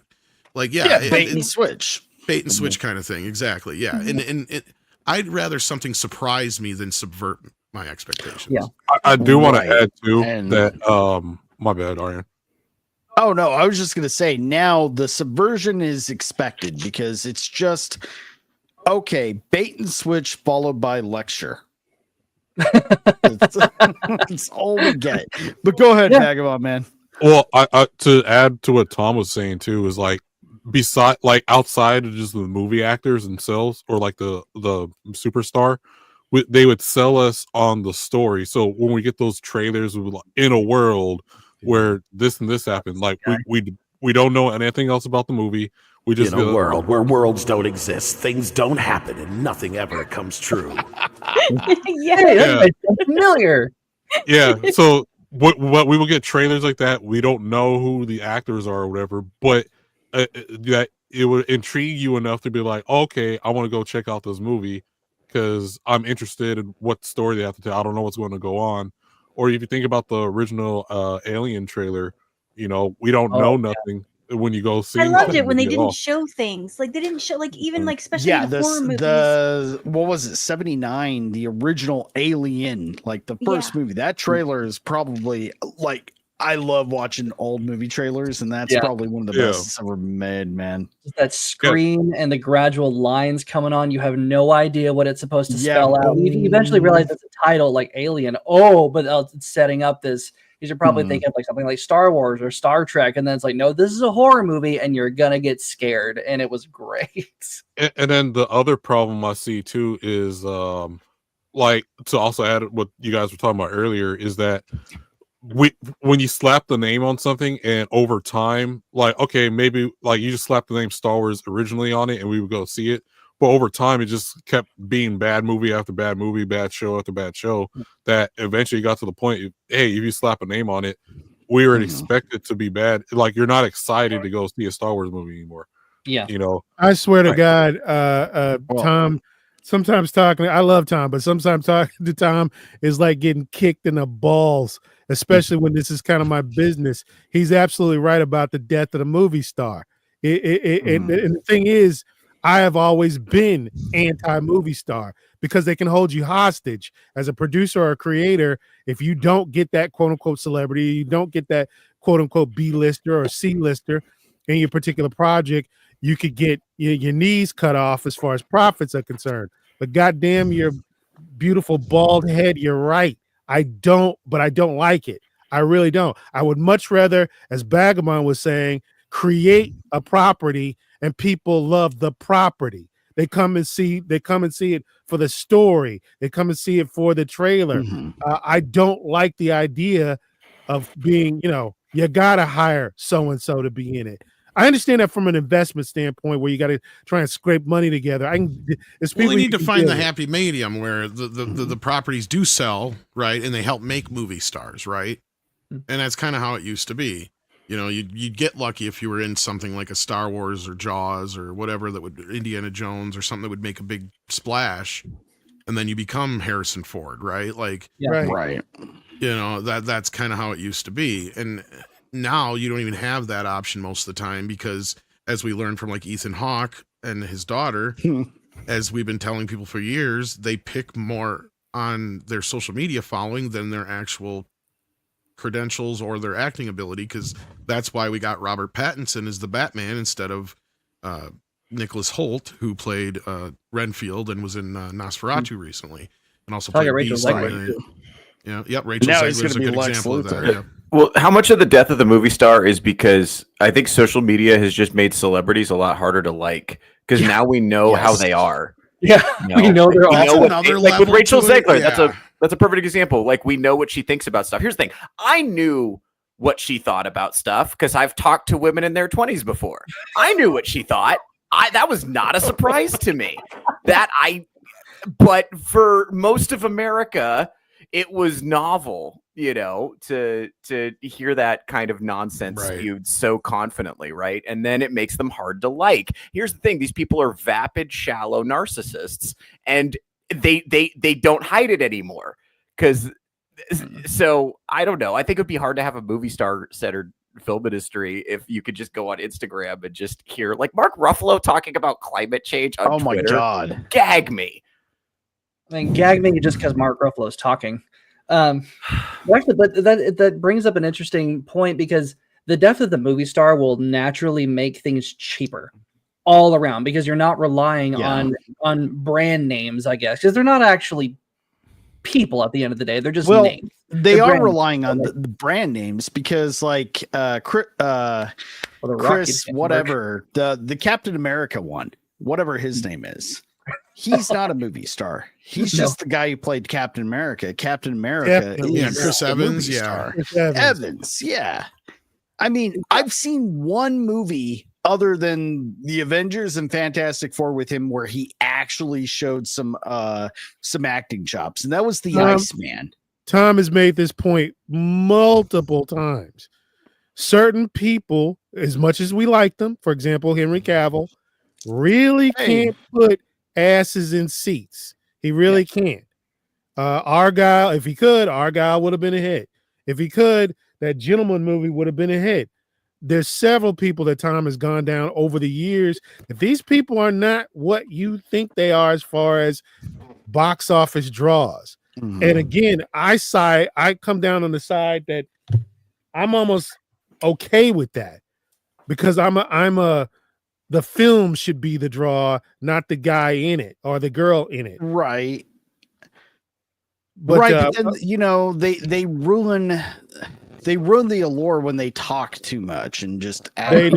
like, bait and switch. Bait and switch kind of thing. Exactly. Yeah. And I'd rather something surprise me than subvert my expectations. Yeah. I do want to add too that, my bad, Arian. Oh no, I was just going to say, now the subversion is expected, because it's just, okay, bait and switch followed by lecture. It's all we get. But go ahead, Vagabond man. Well, I to add to what Tom was saying too, is like, beside, like, outside of just the movie actors themselves, or like the superstar, they would sell us on the story. So when we get those trailers, in a world where this and this happened, like, we don't know anything else about the movie. We just in a world where worlds don't exist, things don't happen, and nothing ever comes true. That's familiar. Yeah. So what we will get trailers like that. We don't know who the actors are or whatever, but that it would intrigue you enough to be like, okay, I want to go check out this movie because I'm interested in what story they have to tell. I don't know what's going to go on. Or if you think about the original Alien trailer, we don't know nothing. When you go see, I loved it when they didn't show things. Like, they didn't show, like, even like, especially the horror movies. What was it, 79, the original Alien, like the first movie, that trailer is probably like I love watching old movie trailers, and that's probably one of the best it's ever made, man. That screen and the gradual lines coming on, you have no idea what it's supposed to spell out. You eventually realize it's a title like Alien. Oh, but it's setting up this. Because you're probably thinking of like something like Star Wars or Star Trek, and then it's like, no, this is a horror movie, and you're gonna get scared. And it was great. And then the other problem I see too is like, to also add what you guys were talking about earlier, is that when you slap the name on something, and over time, like, okay, maybe like you just slapped the name Star Wars originally on it and we would go see it, but over time it just kept being bad movie after bad movie, bad show after bad show, that eventually got to the point, hey, if you slap a name on it, we already expect it to be bad. Like, you're not excited to go see a Star Wars movie anymore. You know, I swear to God, Tom, sometimes talking, I love Tom, but sometimes talking to Tom is like getting kicked in the balls, especially when this is kind of my business. He's absolutely right about the death of the movie star. And the thing is, I have always been anti-movie star because they can hold you hostage as a producer or a creator. If you don't get that quote unquote celebrity, you don't get that quote unquote B-lister or C-lister in your particular project, you could get your knees cut off as far as profits are concerned. But goddamn your beautiful bald head, you're right. I don't like it. I really don't. I would much rather, as Vagabond was saying, create a property and people love the property. They come and see it for the story. They come and see it for the trailer. I don't like the idea of being, you gotta hire so-and-so to be in it. I understand that from an investment standpoint, where you got to try and scrape money together. Well, we need to find the happy medium where the properties do sell, right, and they help make movie stars, right? And that's kind of how it used to be. You'd get lucky if you were in something like a Star Wars or Jaws or whatever that would, Indiana Jones or something that would make a big splash, and then you become Harrison Ford, right? Like, right. That's kind of how it used to be, and now you don't even have that option most of the time, because as we learned from like Ethan Hawke and his daughter, as we've been telling people for years, they pick more on their social media following than their actual credentials or their acting ability, because that's why we got Robert Pattinson as the Batman instead of Nicholas Hoult, who played Renfield and was in Nosferatu recently, and also played Rachel Zegler. Rachel Now Zegler is a good example of that. Yeah. Well, how much of the death of the movie star is because I think social media has just made celebrities a lot harder to like, because now we know how they are. Yeah, we know they're all like with Rachel Zegler. That's a perfect example. Like, we know what she thinks about stuff. Here's the thing: I knew what she thought about stuff because I've talked to women in their 20s before. I knew what she thought. That was not a surprise to me. But for most of America, it was novel, to hear that kind of nonsense spewed so confidently, right? And then it makes them hard to like. Here's the thing: these people are vapid, shallow narcissists, and they don't hide it anymore. So I don't know. I think it'd be hard to have a movie star-centered film industry if you could just go on Instagram and just hear like Mark Ruffalo talking about climate change on Twitter. My God. Gag me. I mean, gag me just because Mark Ruffalo is talking. Actually, but that brings up an interesting point, because the death of the movie star will naturally make things cheaper all around, because you're not relying on brand names, I guess, because they're not actually people at the end of the day. They're just names. They are relying on the brand names, because like Chris, whatever, the Captain America one, whatever his name is. He's not a movie star. He's just the guy who played Captain America. Captain America is Chris Evans. Evans. Yeah. I mean, I've seen one movie other than the Avengers and Fantastic Four with him where he actually showed some acting chops, and that was the Iceman. Tom has made this point multiple times. Certain people, as much as we like them, for example, Henry Cavill, really can't put asses in seats. He really can't. Argyle, if he could, Argyle would have been a hit. If he could, that Gentleman movie would have been a hit. There's several people that Tom has gone down over the years. If these people are not what you think they are as far as box office draws, and again, I come down on the side that I'm almost okay with that because the film should be the draw, not the guy in it or the girl in it. Right. But, but then, they ruin the allure when they talk too much and just add,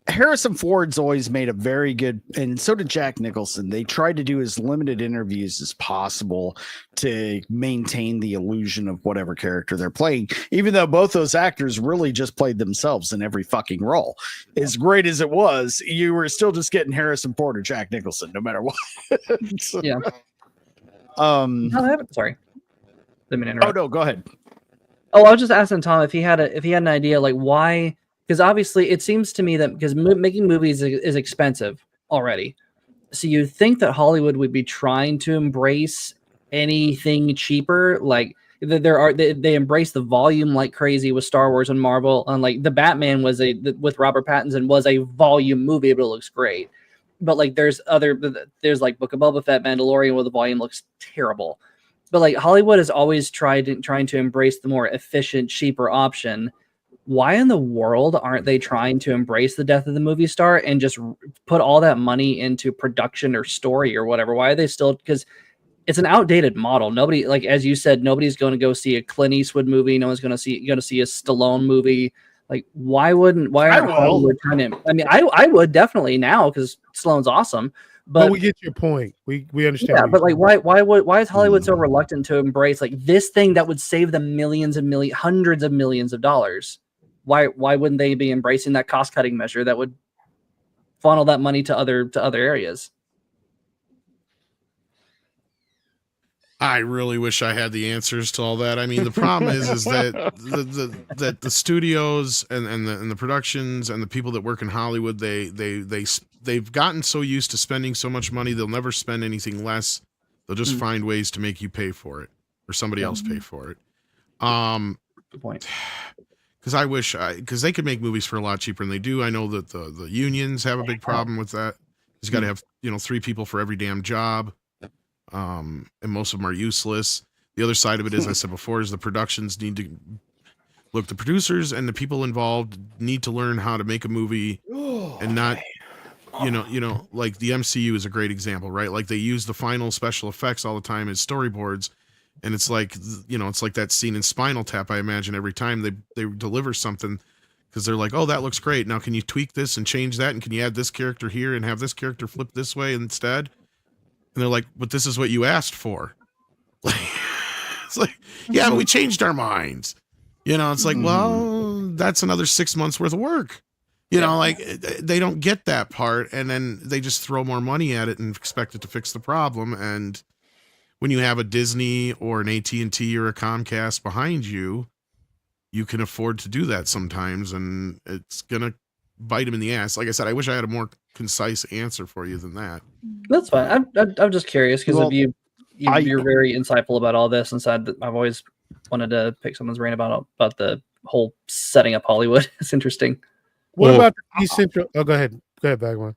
Harrison Ford's always made a very good, and so did Jack Nicholson. They tried to do as limited interviews as possible to maintain the illusion of whatever character they're playing, even though both those actors really just played themselves in every fucking role. As great as it was, you were still just getting Harrison Ford or Jack Nicholson, no matter what. Yeah. Sorry. Let me interrupt. Oh no, go ahead. Oh, I was just asking Tom if he had an idea, like why. Because obviously, it seems to me that because making movies is expensive already, so you think that Hollywood would be trying to embrace anything cheaper. Like they embrace the volume like crazy with Star Wars and Marvel, and like the Batman with Robert Pattinson was a volume movie, but it looks great. But like there's like Book of Boba Fett, Mandalorian, where the volume looks terrible. But like Hollywood has always trying to embrace the more efficient, cheaper option. Why in the world aren't they trying to embrace the death of the movie star and just put all that money into production or story or whatever? Why are they still? Because it's an outdated model. Nobody, like as you said, nobody's going to go see a Clint Eastwood movie. No one's going to see a Stallone movie. Like why aren't Hollywood trying to? I mean, I would definitely now because Stallone's awesome. But we get your point. We understand. Yeah, but like why is Hollywood so reluctant to embrace like this thing that would save them hundreds of millions of dollars? Why wouldn't they be embracing that cost cutting measure that would funnel that money to other areas? I really wish I had the answers to all that. I mean, the problem is that the studios and the productions and the people that work in Hollywood, they've gotten so used to spending so much money, they'll never spend anything less. They'll just find ways to make you pay for it or somebody else pay for it. Good point. Because because they could make movies for a lot cheaper than they do. I know that the unions have a big problem with that. You got to have 3 people for every damn job, and most of them are useless. The other side of it, as I said before, is the productions need to look. The producers and the people involved need to learn how to make a movie, and not, like the MCU is a great example, right? Like they use the final special effects all the time as storyboards. And it's like, it's like that scene in Spinal Tap, I imagine, every time they deliver something, because they're like, oh, that looks great. Now, can you tweak this and change that? And can you add this character here and have this character flip this way instead? And they're like, but this is what you asked for. It's like, yeah, but we changed our minds. It's like, well, that's another 6 months worth of work. Like they don't get that part. And then they just throw more money at it and expect it to fix the problem. And when you have a Disney or an AT&T or a Comcast behind you, you can afford to do that sometimes, and it's going to bite them in the ass. Like I said, I wish I had a more concise answer for you than that. That's fine. I'm just curious because you're very insightful about all this, and said that I've always wanted to pick someone's brain about the whole setting up Hollywood. It's interesting. What about the decentral? Oh, go ahead. Go ahead, Bagwan.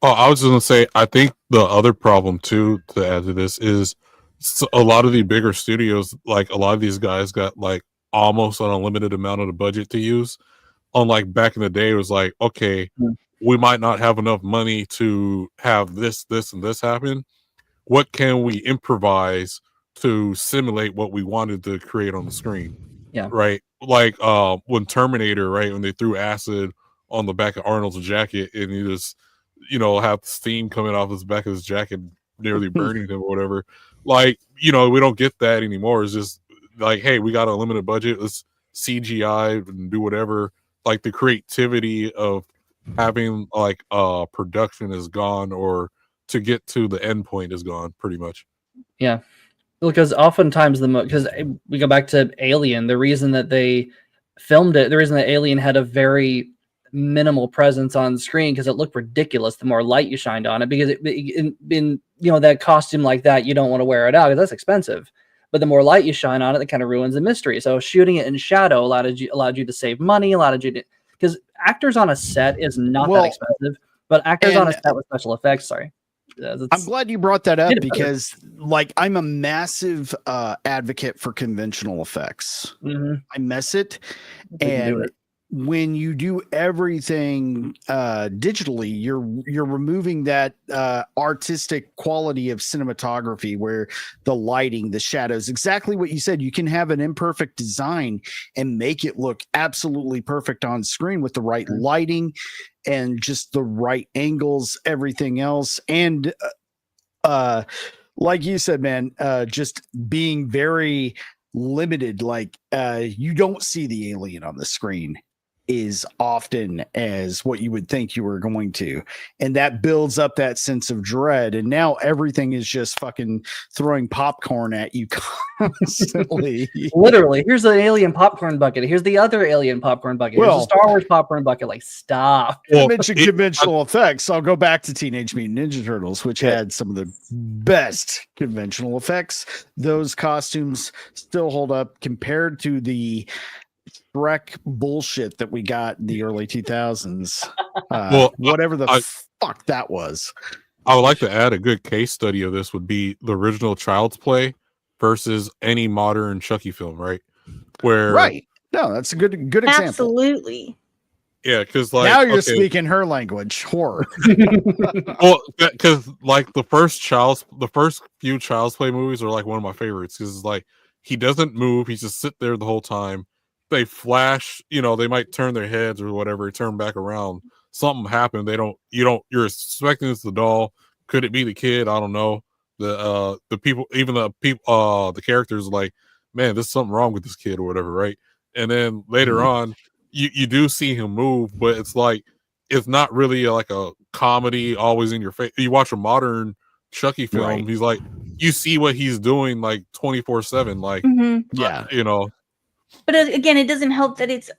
Oh, I was just going to say, I think the other problem, too, to add to this is a lot of the bigger studios, like a lot of these guys got like almost an unlimited amount of the budget to use. Unlike back in the day, it was like, okay, we might not have enough money to have this, and this happen. What can we improvise to simulate what we wanted to create on the screen? Yeah. Right. Like when Terminator, right, when they threw acid on the back of Arnold's jacket and you just, have steam coming off his back of his jacket, nearly burning him or whatever. Like, we don't get that anymore. It's just like, hey, we got a limited budget. Let's CGI and do whatever. Like the creativity of having like production is gone, or to get to the end point is gone pretty much. Yeah. Because oftentimes because we go back to Alien, the reason that they filmed it, the reason that Alien had a very minimal presence on screen because it looked ridiculous the more light you shined on it, because in that costume like that, you don't want to wear it out because that's expensive, but the more light you shine on it, that kind of ruins the mystery. So shooting it in shadow allowed you to save money, because actors on a set is not that expensive, but actors on a set with special effects, I'm glad you brought that up because, like, I'm a massive advocate for conventional effects. I miss it, and when you do everything digitally, you're removing that artistic quality of cinematography, where the lighting, the shadows, exactly what you said. You can have an imperfect design and make it look absolutely perfect on screen with the right lighting and just the right angles, everything else. And like you said, man, just being very limited, like you don't see the alien on the screen is often as what you would think you were going to, and that builds up that sense of dread. And now everything is just fucking throwing popcorn at you constantly. Literally, here's an alien popcorn bucket, here's the other alien popcorn bucket, here's a Star Wars popcorn bucket. Like, stop. You mentioned conventional effects. I'll go back to Teenage Mutant Ninja Turtles, which had some of the best conventional effects. Those costumes still hold up compared to the Shrek bullshit that we got in the early 2000s. Whatever the fuck that was. I would like to add a good case study of this would be the original Child's Play versus any modern Chucky film, right? Where no, that's a good example. Absolutely. Yeah, because like now you're speaking her language, horror. Well, because like the first few Child's Play movies are like one of my favorites, because like he doesn't move, he's just sit there the whole time. They flash, they might turn their heads or whatever, turn back around. Something happened. You're suspecting it's the doll. Could it be the kid? I don't know. The the characters are like, man, there's something wrong with this kid or whatever, right? And then later on, you do see him move, but it's like, it's not really like a comedy always in your face. You watch a modern Chucky film, he's like, you see what he's doing like 24/7, like, But again, it doesn't help that it's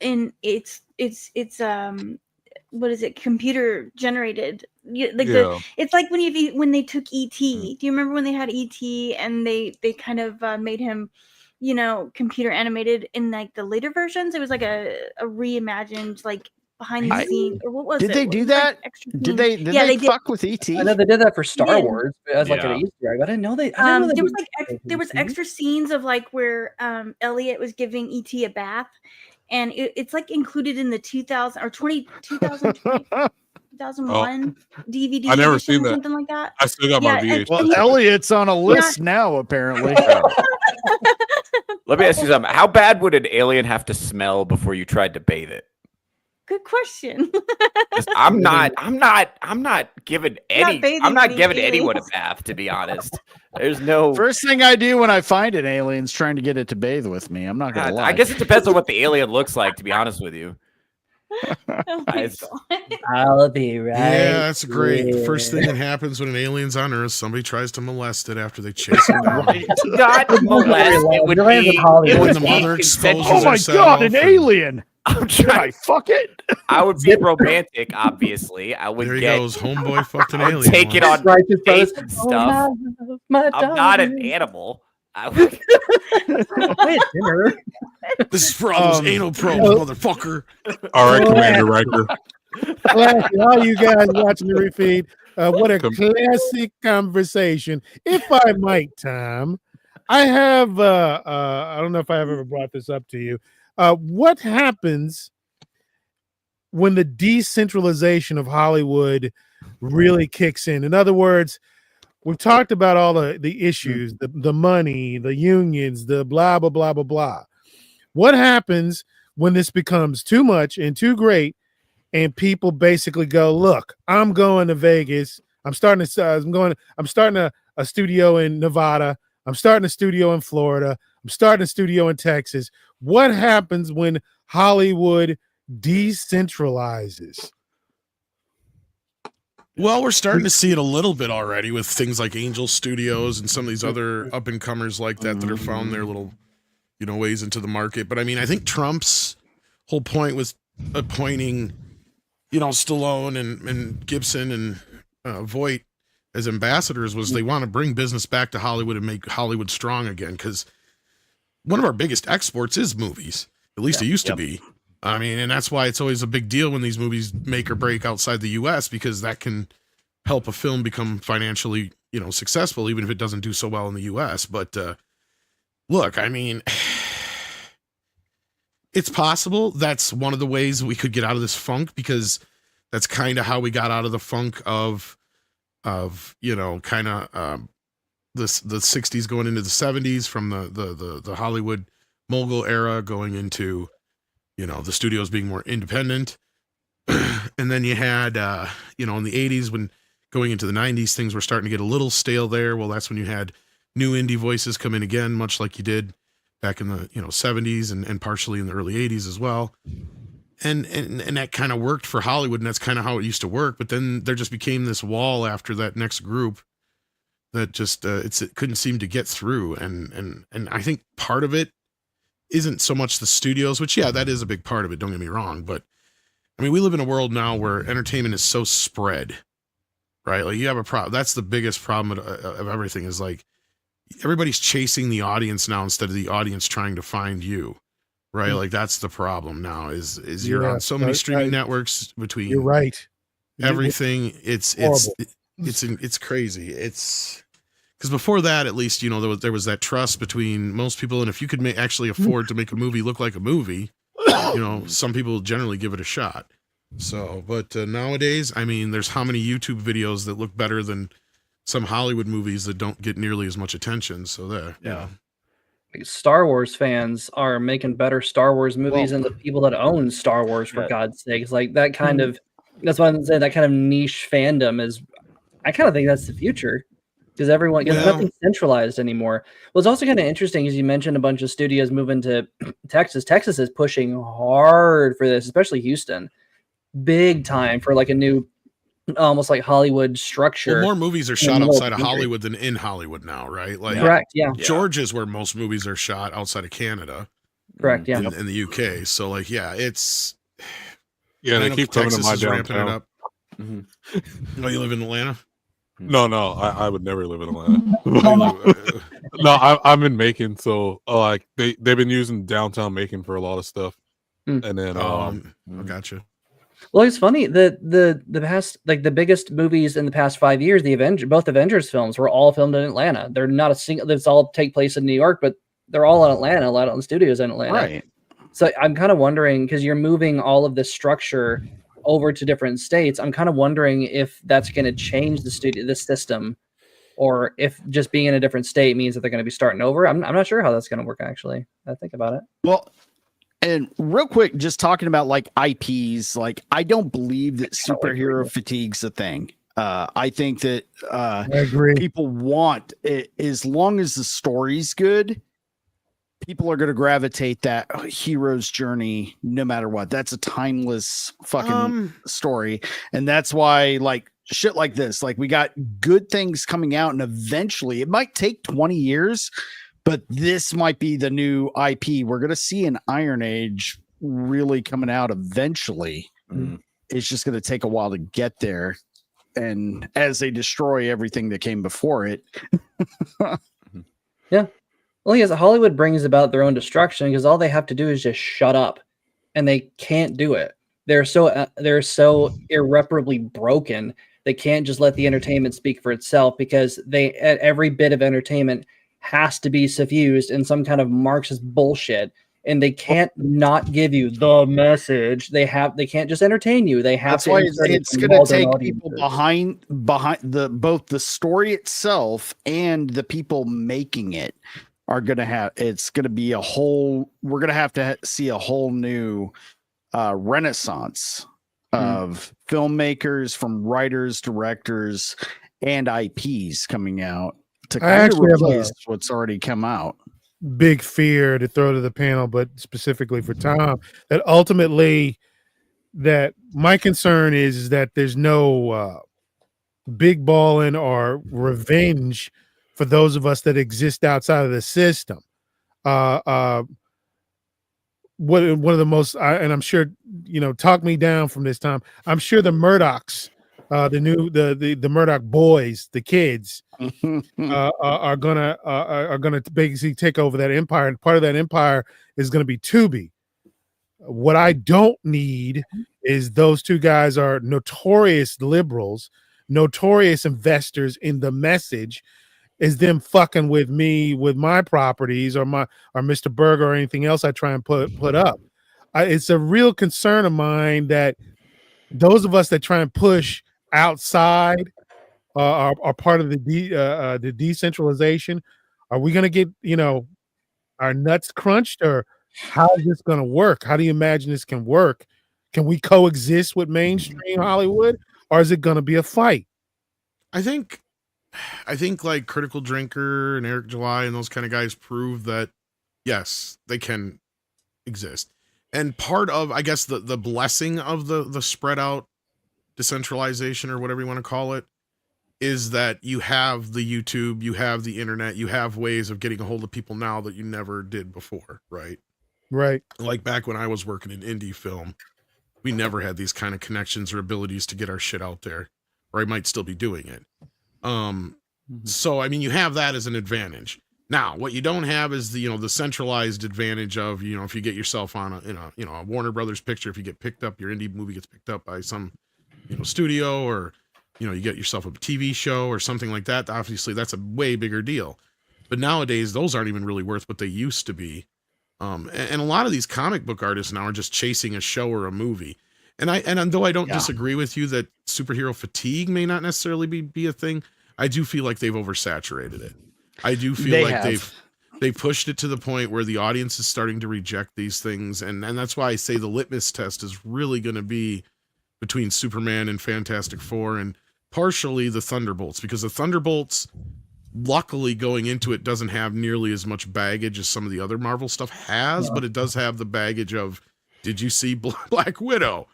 what is it, computer generated? It's like when they took E.T. Do you remember when they had E.T. and they kind of made him, computer animated in like the later versions? It was like a reimagined, like behind the scenes, or what was it? Did they do that? Did they fuck with E.T.? I know they did that for Star Wars as like an Easter egg. I didn't know they. There was extra scenes of like where Elliot was giving E.T. a bath, and it's like included in the 2001 DVD. I never seen that. Something like that. I still got my VHS. Well, Elliot's on a list now, apparently. Let me ask you something. How bad would an alien have to smell before you tried to bathe it? Good question. I'm not giving anyone a bath, to be honest. There's no first thing I do when I find an alien's trying to get it to bathe with me. I'm not gonna lie. I guess it depends on what the alien looks like, to be honest with you. I'll be right. Yeah, that's great. The first thing that happens when an alien's on Earth, somebody tries to molest it after they chase it down. Not molest. It would be when the mother exposes oh my god, an alien! Can I fuck it? I would be romantic, obviously. I would there get goes homeboy fucked an alien. Take it on dates and stuff. I'm not an animal. This is for all those anal probes, motherfucker. All right, Commander Riker. All you guys watching the refeed, what a classic conversation. If I might, Tom, I have, I don't know if I have ever brought this up to you. What happens when the decentralization of Hollywood really kicks in? In other words, we've talked about all the issues, the money, the unions, the blah, blah, blah, blah, blah. What happens when this becomes too much and too great and people basically go, look, I'm going to Vegas. I'm starting a studio in Nevada. I'm starting a studio in Florida. I'm starting a studio in Texas. What happens when Hollywood decentralizes? Well, we're starting to see it a little bit already with things like Angel Studios and some of these other up-and-comers like that are found their little, ways into the market. But I mean, I think Trump's whole point was appointing, Stallone and Gibson and Voight as ambassadors was they want to bring business back to Hollywood and make Hollywood strong again, because one of our biggest exports is movies. At least it used to be. I mean, and that's why it's always a big deal when these movies make or break outside the U.S., because that can help a film become financially, successful, even if it doesn't do so well in the US. But look, I mean, it's possible that's one of the ways we could get out of this funk, because that's kind of how we got out of the funk of kind of the 60s going into the 70s, from the Hollywood mogul era going into, the studios being more independent. And then you had, in the 80s, when going into the 90s, things were starting to get a little stale there. Well, that's when you had new indie voices come in again, much like you did back in the 70s and partially in the early 80s as well. And that kind of worked for Hollywood, and that's kind of how it used to work. But then there just became this wall after that next group that just it couldn't seem to get through. And I think part of it isn't so much the studios, which, yeah, that is a big part of it, don't get me wrong. But I mean, we live in a world now where entertainment is so spread, right? Like, you have a problem. That's the biggest problem of everything, is like everybody's chasing the audience now instead of the audience trying to find you, right? Like, that's the problem now is you're on so many streaming networks between. You're right. Everything. It's crazy. It's because before that, at least, there was that trust between most people. And if you could actually afford to make a movie look like a movie, some people generally give it a shot. So, but nowadays, I mean, there's how many YouTube videos that look better than some Hollywood movies that don't get nearly as much attention. So there. Yeah. Star Wars fans are making better Star Wars movies than the people that own Star Wars, for God's sakes. Like, that kind of, that's what I'm saying, that kind of niche fandom is, I kind of think that's the future. Because there's nothing centralized anymore. Well, it's also kind of interesting, as you mentioned, a bunch of studios moving to Texas. Texas is pushing hard for this, especially Houston. Big time for like a new, almost like Hollywood structure. Well, more movies are shot outside of Hollywood than in Hollywood now, right? Like, correct, yeah. Georgia's where most movies are shot outside of Canada. Correct, yeah. In the UK. So, like, yeah, it's... Yeah, they keep coming to my downtown. Oh, you live in Atlanta? No, I would never live in Atlanta. No, I'm in Macon, so like they've been using downtown Macon for a lot of stuff, and then I gotcha. Well, it's funny that the past, like, the biggest movies in the past 5 years, both Avengers films were all filmed in Atlanta. They're not a single. That's all take place in New York, but they're all in Atlanta. A lot of the studios in Atlanta, right? So I'm kind of wondering, because you're moving all of this structure over to different states, I'm kind of wondering if that's going to change the system, or if just being in a different state means that they're going to be starting over. I'm not sure how that's going to work, actually. I think about it. Well, and real quick, just talking about like IPs, like, I don't believe that superhero fatigue's a thing. I think that I agree. People want it, as long as the story's good, people are going to gravitate that hero's journey no matter what. That's a timeless fucking story. And that's why, like, shit like this, like, we got good things coming out, and eventually it might take 20 years, but this might be the new IP. We're going to see an Iron Age really coming out eventually. It's just going to take a while to get there. And as they destroy everything that came before it. Yeah. Well, yes, Hollywood brings about their own destruction, because all they have to do is just shut up, and they can't do it. They're so irreparably broken. They can't just let the entertainment speak for itself, because every bit of entertainment has to be suffused in some kind of Marxist bullshit, and they can't not give you the message. They can't just entertain you. They have. That's why it's going to take people behind both the story itself and the people making it. Are going to have, it's going to be we're going to have see a whole new renaissance of filmmakers, from writers, directors, and IPs coming out to kind of replace what's already come out. Big fear to throw to the panel, but specifically for Tom, that ultimately, that my concern is that there's no big balling or revenge for those of us that exist outside of the system. One of the most, and I'm sure, talk me down from this time. I'm sure the Murdochs, the Murdoch boys, the kids, are gonna basically take over that empire, and part of that empire is gonna be Tubi. What I don't need is those two guys are notorious liberals. notorious investors in the message is them fucking with me with my properties or Mr. Burger or anything else I try and put up. It's a real concern of mine that those of us that try and push outside are part of the decentralization. Are we going to get, our nuts crunched, or how is this going to work? How do you imagine this can work? Can we coexist with mainstream Hollywood, or is it going to be a fight? I think like Critical Drinker and Eric July and those kind of guys prove that yes, they can exist. And part of, I guess, the blessing of the spread out decentralization, or whatever you want to call it, is that you have the YouTube, you have the internet, you have ways of getting a hold of people now that you never did before, right? Right. Like back when I was working in indie film, we never had these kind of connections or abilities to get our shit out there, or I might still be doing it. So, I mean, you have that as an advantage. Now, what you don't have is the centralized advantage of, if you get yourself on a Warner Brothers picture, if you get picked up, your indie movie gets picked up by some, studio, or, you get yourself a TV show or something like that. Obviously, that's a way bigger deal. But nowadays, those aren't even really worth what they used to be. And a lot of these comic book artists now are just chasing a show or a movie. And though I don't disagree with you that superhero fatigue may not necessarily be a thing, I do feel like they've oversaturated it. I do feel they pushed it to the point where the audience is starting to reject these things. And that's why I say the litmus test is really going to be between Superman and Fantastic Four, and partially the Thunderbolts, because the Thunderbolts, luckily going into it, doesn't have nearly as much baggage as some of the other Marvel stuff has, but it does have the baggage of, did you see Black Widow?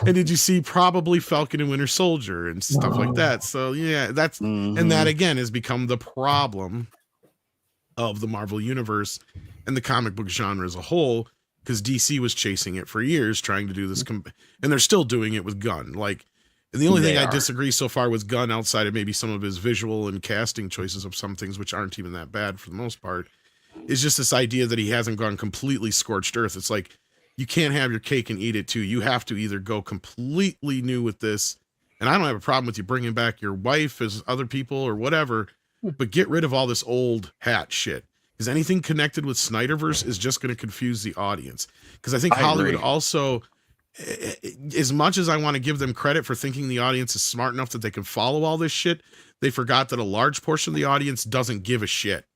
And did you see probably Falcon and Winter Soldier and stuff like that? So yeah, and that again has become the problem of the Marvel universe and the comic book genre as a whole, because DC was chasing it for years, trying to do this, and they're still doing it with Gunn. And the only thing I disagree so far with Gunn, outside of maybe some of his visual and casting choices of some things, which aren't even that bad for the most part, is just this idea that he hasn't gone completely scorched earth. It's like, you can't have your cake and eat it too. You have to either go completely new with this, and I don't have a problem with you bringing back your wife as other people or whatever, but get rid of all this old hat shit. Because anything connected with Snyderverse is just going to confuse the audience. Because I think Hollywood also, as much as I want to give them credit for thinking the audience is smart enough that they can follow all this shit, they forgot that a large portion of the audience doesn't give a shit.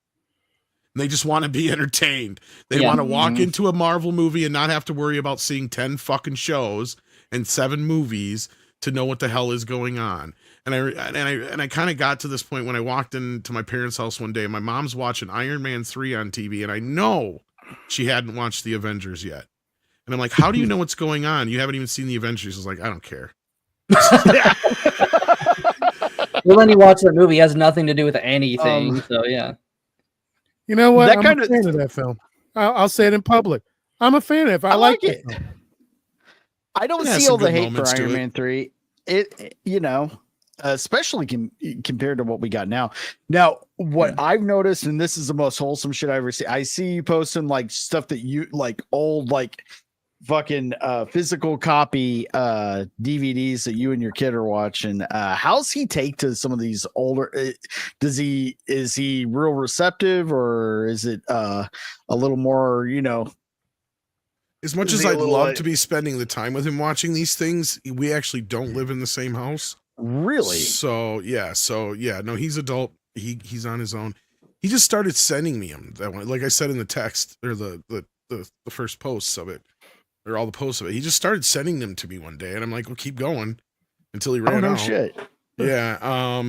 They just want to be entertained. They want to walk into a Marvel movie and not have to worry about seeing 10 fucking shows and 7 movies to know what the hell is going on. And I kind of got to this point when I walked into my parents' house one day, and my mom's watching Iron Man 3 on TV, and I know she hadn't watched the Avengers yet. And I'm like, how do you know what's going on? You haven't even seen the Avengers. I was like, I don't care. Well, then you watch that movie, it has nothing to do with anything. So yeah. You know what? I'm a fan of that film. I'll say it in public. I'm a fan of it. I like it. I don't see all the hate for Iron Man 3. It especially compared to what we got now. Now, what I've noticed, and this is the most wholesome shit I ever see. I see you posting stuff that you old fucking physical copy DVDs that you and your kid are watching. How's he take to some of these older? Is he real receptive, or is it a little more, As much as I'd love to be spending the time with him watching these things, we actually don't live in the same house. Really? So no, he's adult. He's on his own. He just started sending me him that one, like I said in the text, or the first posts of it, or all the posts of it. He just started sending them to me one day, and I'm like, well, keep going until he ran out. Shit. Yeah.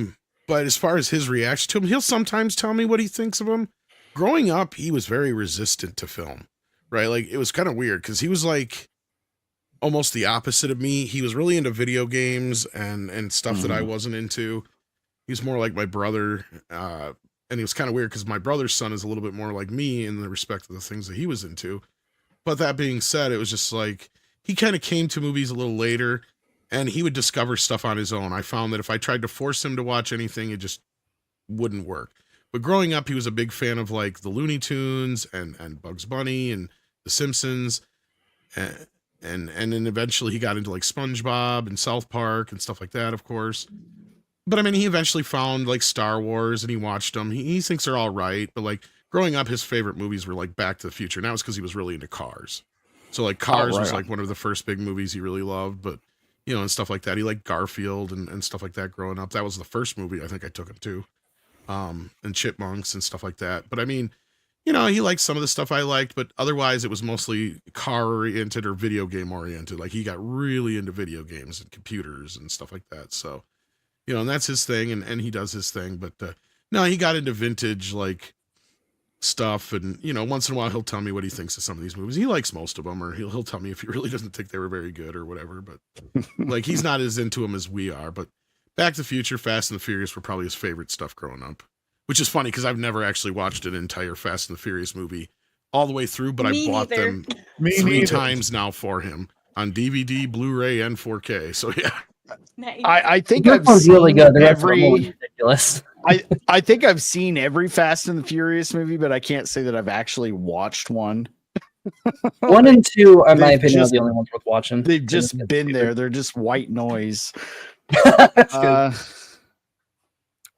But as far as his reaction to him, he'll sometimes tell me what he thinks of him. Growing up, he was very resistant to film, right? Like, it was kind of weird because he was like almost the opposite of me. He was really into video games and stuff that I wasn't into. He was more like my brother. And it was kind of weird because my brother's son is a little bit more like me in the respect of the things that he was into. But that being said, it was just like, he kind of came to movies a little later, and he would discover stuff on his own. I found that if I tried to force him to watch anything, it just wouldn't work. But growing up, he was a big fan of like the Looney Tunes and Bugs Bunny and The Simpsons. and then eventually he got into like SpongeBob and South Park and stuff like that, of course. But I mean, he eventually found like Star Wars and he watched them. He thinks they're all right, but like growing up, his favorite movies were like Back to the Future, and that was because he was really into cars. So like Cars was like one of the first big movies he really loved, but you know, and stuff like that. He liked Garfield and stuff like that growing up. That was the first movie I think I took him to, and Chipmunks and stuff like that. But I mean, you know, he liked some of the stuff I liked, but otherwise it was mostly car oriented or video game oriented. Like he got really into video games and computers and stuff like that. So, you know, and that's his thing, and he does his thing. But no, he got into vintage like stuff, and you know, once in a while he'll tell me what he thinks of some of these movies. He likes most of them, or he'll tell me if he really doesn't think they were very good or whatever. But like he's not as into them as we are. But Back to the Future, Fast and the Furious were probably his favorite stuff growing up. Which is funny because I've never actually watched an entire Fast and the Furious movie all the way through, but I bought them 3 times now for him on DVD, Blu-ray, and 4K. So yeah, Nice. I think I've seen really good. every. Ridiculous. I think I've seen every Fast and the Furious movie, but I can't say that I've actually watched one. 1 and 2, in my opinion, are the only ones worth watching. They've just been there. They're just white noise.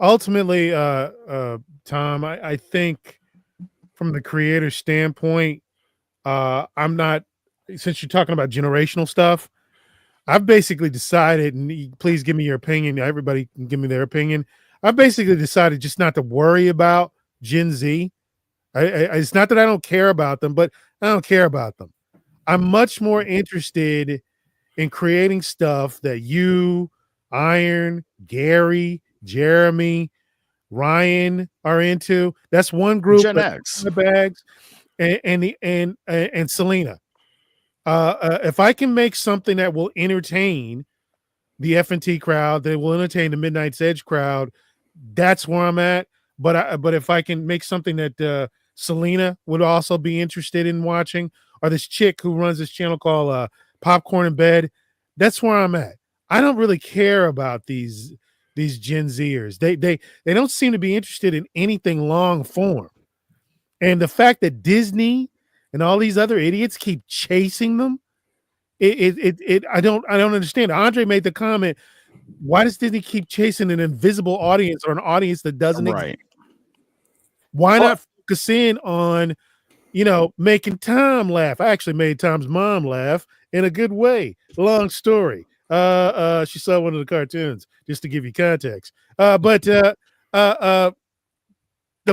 Ultimately, Tom, I think from the creator standpoint, I'm not, since you're talking about generational stuff, I've basically decided, and please give me your opinion. Everybody can give me their opinion. I've basically decided just not to worry about Gen Z. It's not that I don't care about them, but I don't care about them. I'm much more interested in creating stuff that you, Iron, Gary, Jeremy, Ryan are into. That's one group. Gen X, the bags, and Selena. If I can make something that will entertain the F&T crowd, that will entertain the Midnight's Edge crowd, that's where I'm at. But if I can make something that Selena would also be interested in watching, or this chick who runs this channel called Popcorn in Bed, that's where I'm at. I don't really care about these Gen Zers. They don't seem to be interested in anything long form. And the fact that Disney and all these other idiots keep chasing them, I don't understand. Andre made the comment, why does Disney keep chasing an invisible audience or an audience that doesn't exist? Why not focus in on, making Tom laugh? I actually made Tom's mom laugh in a good way. Long story. She saw one of the cartoons, just to give you context. But the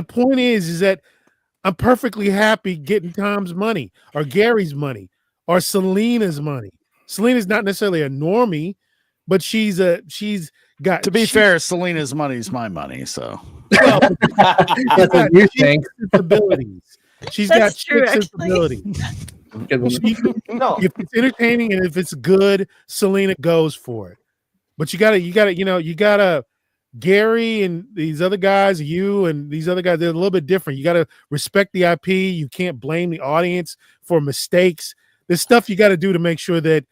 point is that I'm perfectly happy getting Tom's money or Gary's money or Selena's money. Selena's not necessarily a normie, but she's got. To be fair, Selena's money is my money, so. Well, that's what you think. Sensibilities. She's got sensibilities. If it's entertaining and if it's good, Selena goes for it. But you gotta Gary and these other guys, you and these other guys, they're a little bit different. You gotta respect the IP. You can't blame the audience for mistakes. There's stuff you gotta do to make sure that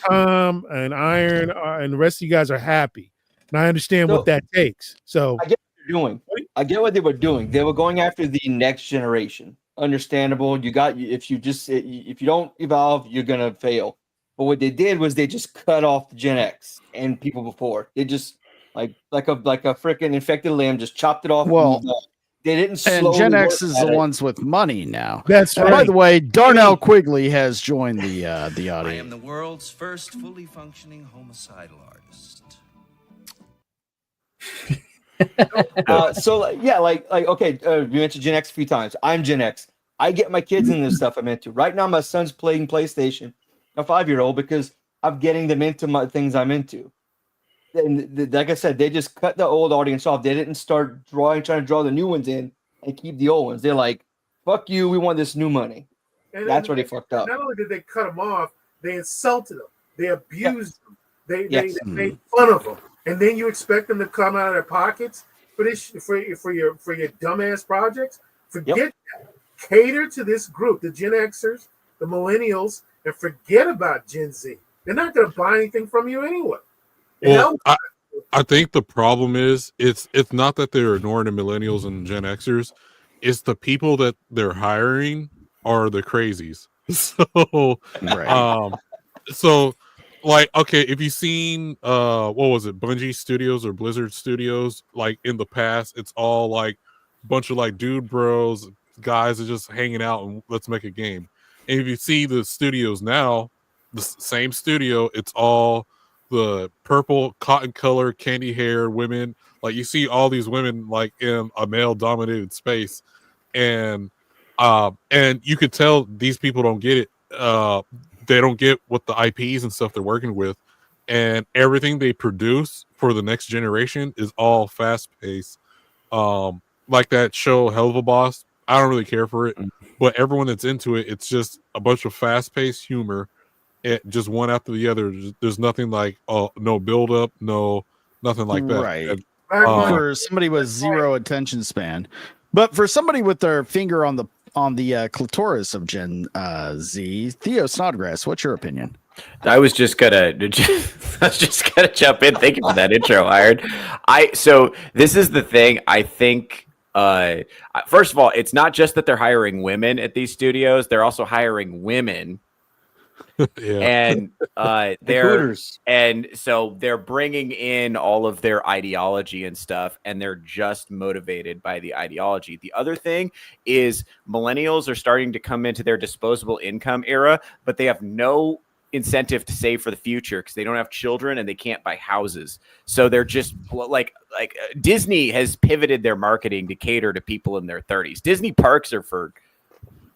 Tom and Iron and the rest of you guys are happy. And I understand what that takes. So I get what you're doing. I get what they were doing. They were going after the next generation. Understandable. If you don't evolve, you're gonna fail. But what they did was they just cut off the Gen X and people before. They just like a freaking infected lamb, just chopped it off. Well, they didn't. And Gen X is the ones with money now. That's right. By the way, Darnell Quigley has joined the audience. I am the world's first fully functioning homicidal artist. Okay, you mentioned Gen X a few times. I'm Gen X. I get my kids into the stuff I'm into. Right now, my son's playing PlayStation, a 5-year-old, because I'm getting them into my things I'm into. And like I said, they just cut the old audience off. They didn't start trying to draw the new ones in and keep the old ones. They're like, "Fuck you, we want this new money." And that's where they fucked up. Not only did they cut them off, they insulted them. They abused them. They made fun of them. And then you expect them to come out of their pockets for this for your dumbass projects? Forget that. Cater to this group, the Gen Xers, the millennials, and forget about Gen Z. They're not going to buy anything from you anyway. Well, I think the problem is it's not that they're ignoring the millennials and Gen Xers. It's the people that they're hiring are the crazies. So, Right. so like, okay, if you've seen what was it, Bungie Studios or Blizzard Studios, like in the past, it's all like a bunch of like dude bros, guys are just hanging out and let's make a game. And if you see the studios now, the same studio, it's all the purple cotton color candy hair women. Like you see all these women like in a male dominated space, and you could tell these people don't get it. They don't get what the IPs and stuff they're working with, and everything they produce for the next generation is all fast paced. Like that show Hell of a Boss, I don't really care for it, but everyone that's into it, it's just a bunch of fast paced humor, just one after the other. There's nothing like no build up, nothing like that. Right. And, For somebody with zero attention span, but for somebody with their finger on the clitoris of Gen Z, Theo Snodgrass, what's your opinion? I was just gonna jump in. Thank you for that intro, Iron. So this is the thing. I think first of all, it's not just that they're hiring women at these studios; they're also hiring women. And so they're bringing in all of their ideology and stuff, and they're just motivated by the ideology. The other thing is millennials are starting to come into their disposable income era, but they have no incentive to save for the future because they don't have children and they can't buy houses. So they're just like Disney has pivoted their marketing to cater to people in their 30s. Disney parks are for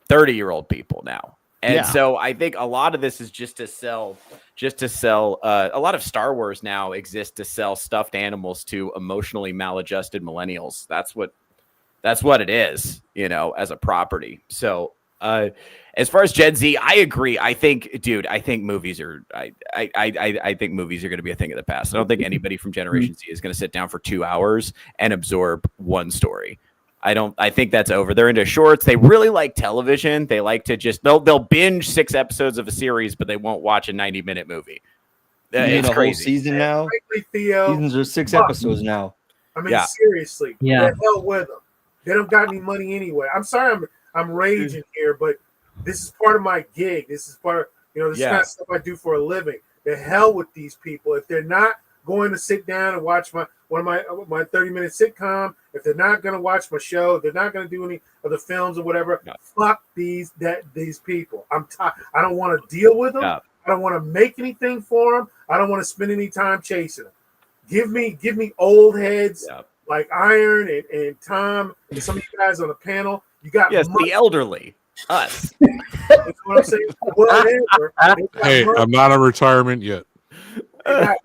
30-year-old people now. And so I think a lot of this is just to sell. A lot of Star Wars now exists to sell stuffed animals to emotionally maladjusted millennials. That's what it is, as a property. So as far as Gen Z, I agree. I think movies are. I think movies are going to be a thing of the past. I don't think anybody from Generation Z is going to sit down for 2 hours and absorb one story. I think that's over. They're into shorts. They really like television. They like to they'll binge 6 episodes of a series, but they won't watch a 90-minute movie. It's a crazy. whole season now. Theo, Seasons are 6 episodes now. I mean, seriously, the hell with them. They don't got any money anyway. I'm sorry, I'm raging here, but this is part of my gig. This is part of this kind of stuff I do for a living. The hell with these people. If they're not going to sit down and watch my 30-minute sitcom, if they're not going to watch my show, they're not going to do any of the films or whatever. No. Fuck these people. I'm tired. I don't want to deal with them. No. I don't want to make anything for them. I don't want to spend any time chasing them. Give me old heads like Iron and Tom and some of you guys on the panel. You got the elderly. Us. That's what I'm saying. Whatever. Hey, I'm not in retirement yet. But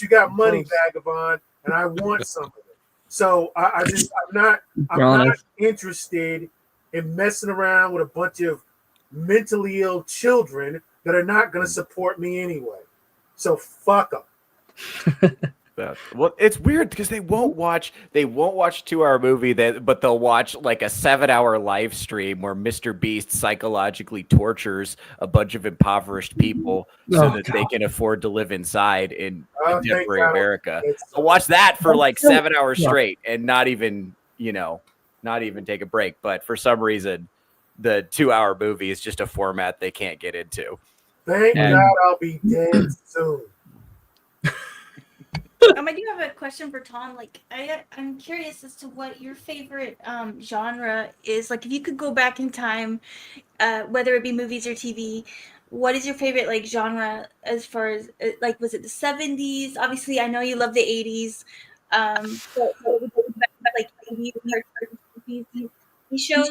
you got money, Vagabond, and I want some of it. So I'm not interested in messing around with a bunch of mentally ill children that are not going to support me anyway. So fuck them. Well, it's weird because they won't watch a 2-hour movie but they'll watch like a 7-hour live stream where Mr. Beast psychologically tortures a bunch of impoverished people so that they can afford to live inside in contemporary America. I'll watch that for like 7 hours straight and not even take a break. But for some reason, the 2-hour movie is just a format they can't get into. Thank God I'll be dead soon. I do have a question for Tom. Like, I'm curious as to what your favorite genre is. Like, if you could go back in time, whether it be movies or TV, what is your favorite genre as far as was it the 70s? Obviously, I know you love the 80s. But like 80s TV shows.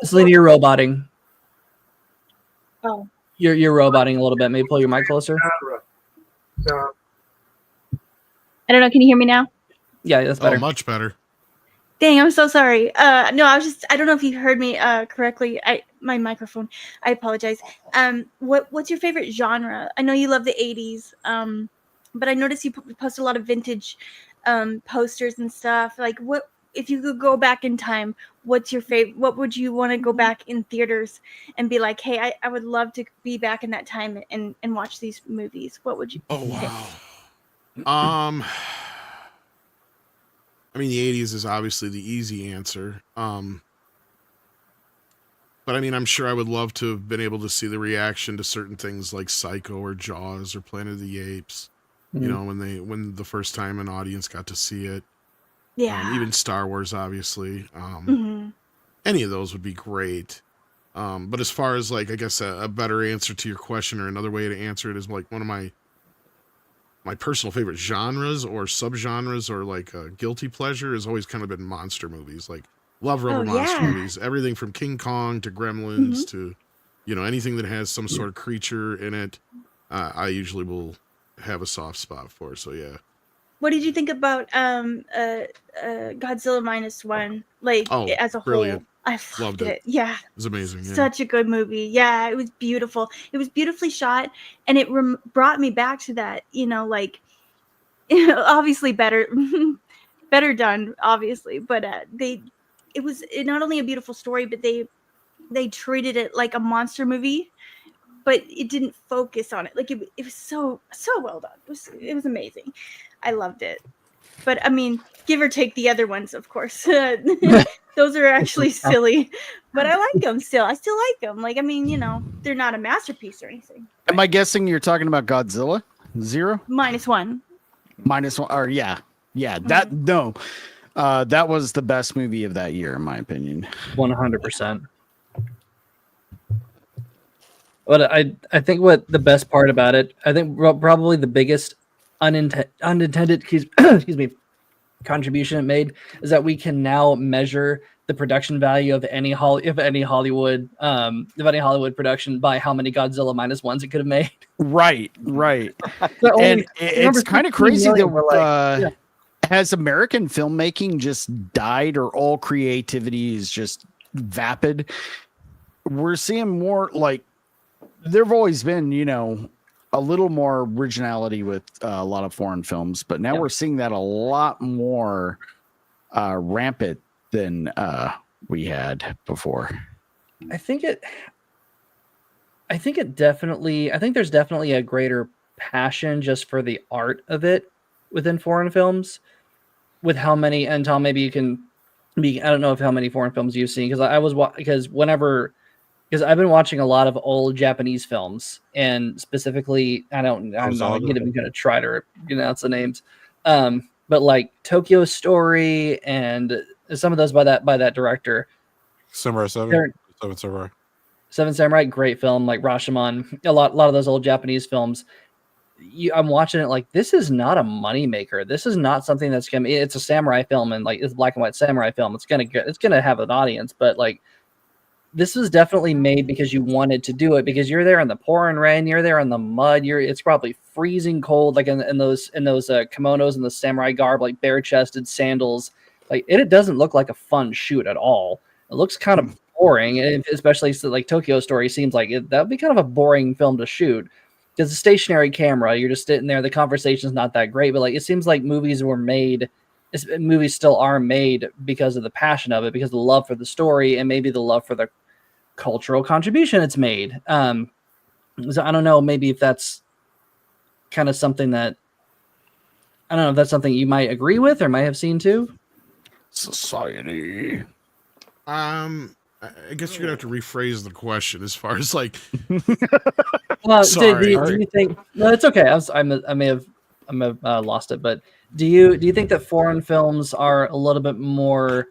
Selena, you're roboting. Oh, you're roboting a little bit. Maybe pull your mic closer. I don't know. Can you hear me now? Yeah, that's better. Oh, much better. Dang, I'm so sorry. No, I don't know if you heard me correctly. My microphone. I apologize. What's your favorite genre? I know you love the 80s. But I noticed you post a lot of vintage posters and stuff. Like, what if you could go back in time? What's your favorite? What would you want to go back in theaters and be like, hey, I would love to be back in that time and watch these movies. What would you? Oh wow. I mean, the 80s is obviously the easy answer. But But I mean, I'm sure I would love to have been able to see the reaction to certain things like Psycho or Jaws or Planet of the Apes. You know, when the first time an audience got to see it. Yeah. Even Star Wars, obviously. Mhm. Any of those would be great. But as far as like, I guess a better answer to your question, or another way to answer it, is like one of my personal favorite genres or subgenres, or like a guilty pleasure, has always kind of been monster movies. Like, love rubber monster movies. Everything from King Kong to Gremlins to, you know, anything that has some sort of creature in it, I usually will have a soft spot for. So yeah. What did you think about Godzilla -1? Like, as a brilliant. whole, I loved it. Yeah, it was amazing. Yeah. Such a good movie. Yeah, it was beautiful. It was beautifully shot, and it brought me back to that. You know, like, obviously better done, obviously, but it was not only a beautiful story, but they treated it like a monster movie, but it didn't focus on it. Like, it was so well done. It was amazing. I loved it. But I mean, give or take the other ones, of course. Those are actually silly, but I like them still. I still like them. Like, I mean, you know, they're not a masterpiece or anything. Am I guessing you're talking about Godzilla 0? -1. -1, or yeah. That no, that was the best movie of that year, in my opinion. 100%. But I think what the best part about it, I think probably the biggest unintended excuse me, contribution it made, is that we can now measure the production value of any Hollywood production by how many Godzilla -1s it could have made. Right. And it's kind of crazy that has American filmmaking just died, or all creativity is just vapid? We're seeing more, like, there've always been, you know, a little more originality with a lot of foreign films, but now we're seeing that a lot more rampant than we had before. I think there's definitely a greater passion just for the art of it within foreign films, with how many, and Tom, maybe you can be, I don't know if how many foreign films you've seen, because because I've been watching a lot of old Japanese films, and specifically, I'm going to try to pronounce the names, but like Tokyo Story and some of those by that director. Seven Samurai. Seven Samurai, great film. Like Rashomon, a lot of those old Japanese films. I'm watching it like, this is not a moneymaker. This is not something that's gonna. It's a samurai film, and like, it's a black and white samurai film. It's gonna have an audience, but like, this was definitely made because you wanted to do it, because you're there in the pouring rain, you're there in the mud, it's probably freezing cold, like in those kimonos and the samurai garb, like bare chested sandals. Like, it doesn't look like a fun shoot at all. It looks kind of boring, especially like Tokyo Story seems like that would be kind of a boring film to shoot, because the stationary camera, you're just sitting there, the conversation's not that great, but like, it seems like movies still are made because of the passion of it, because of the love for the story, and maybe the love for the cultural contribution it's made. So I don't know, maybe if that's kind of something that, I don't know if that's something you might agree with or might have seen too. Society. I guess you're gonna have to rephrase the question as far as like. Well, do you think? No, it's okay. I may have lost it, but do you think that foreign films are a little bit more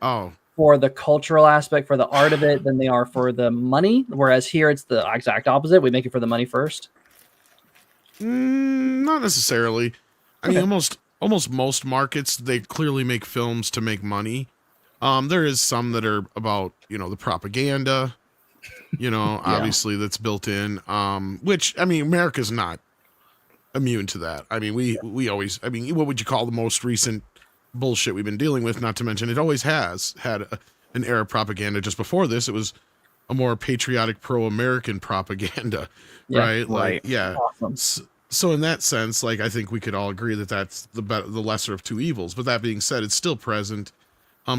for the cultural aspect, for the art of it, than they are for the money? Whereas here, it's the exact opposite. We make it for the money first. Not necessarily. I mean, almost most markets, they clearly make films to make money. There is some that are about, the propaganda, obviously that's built in, which, I mean, America's not immune to that. I mean, we always, I mean, what would you call the most recent bullshit we've been dealing with? Not to mention, it always has had an era of propaganda. Just before this, it was a more patriotic, pro-American propaganda, right? Like, yeah. Awesome. So in that sense, like, I think we could all agree that that's the lesser of two evils. But that being said, it's still present.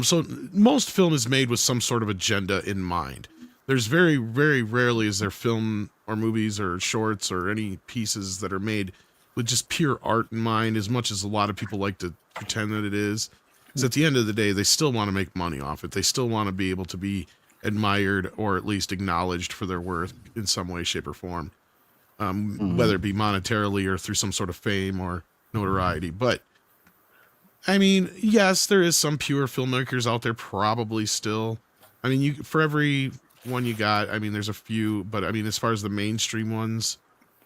So most film is made with some sort of agenda in mind. There's very, very rarely is there film or movies or shorts or any pieces that are made with just pure art in mind, as much as a lot of people like to pretend that it is. Because at the end of the day, they still want to make money off it. They still want to be able to be admired or at least acknowledged for their worth in some way, shape, or form, whether it be monetarily or through some sort of fame or notoriety. But I mean, yes, there is some pure filmmakers out there, probably still. I mean, for every one you got, I mean, there's a few, but I mean, as far as the mainstream ones,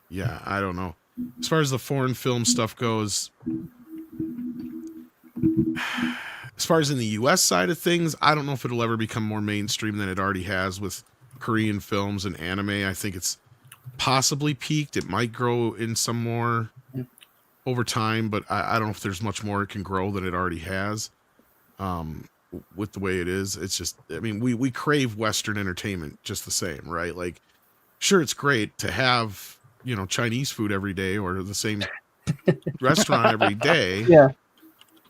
yeah, I don't know. As far as the foreign film stuff goes, as far as in the US side of things, I don't know if it'll ever become more mainstream than it already has with Korean films and anime. I think it's possibly peaked. It might grow in some more over time, but I don't know if there's much more it can grow than it already has. With the way it is, it's just, I mean, we crave Western entertainment just the same, right? Like, sure, it's great to have, you know, Chinese food every day or the same restaurant every day. Yeah.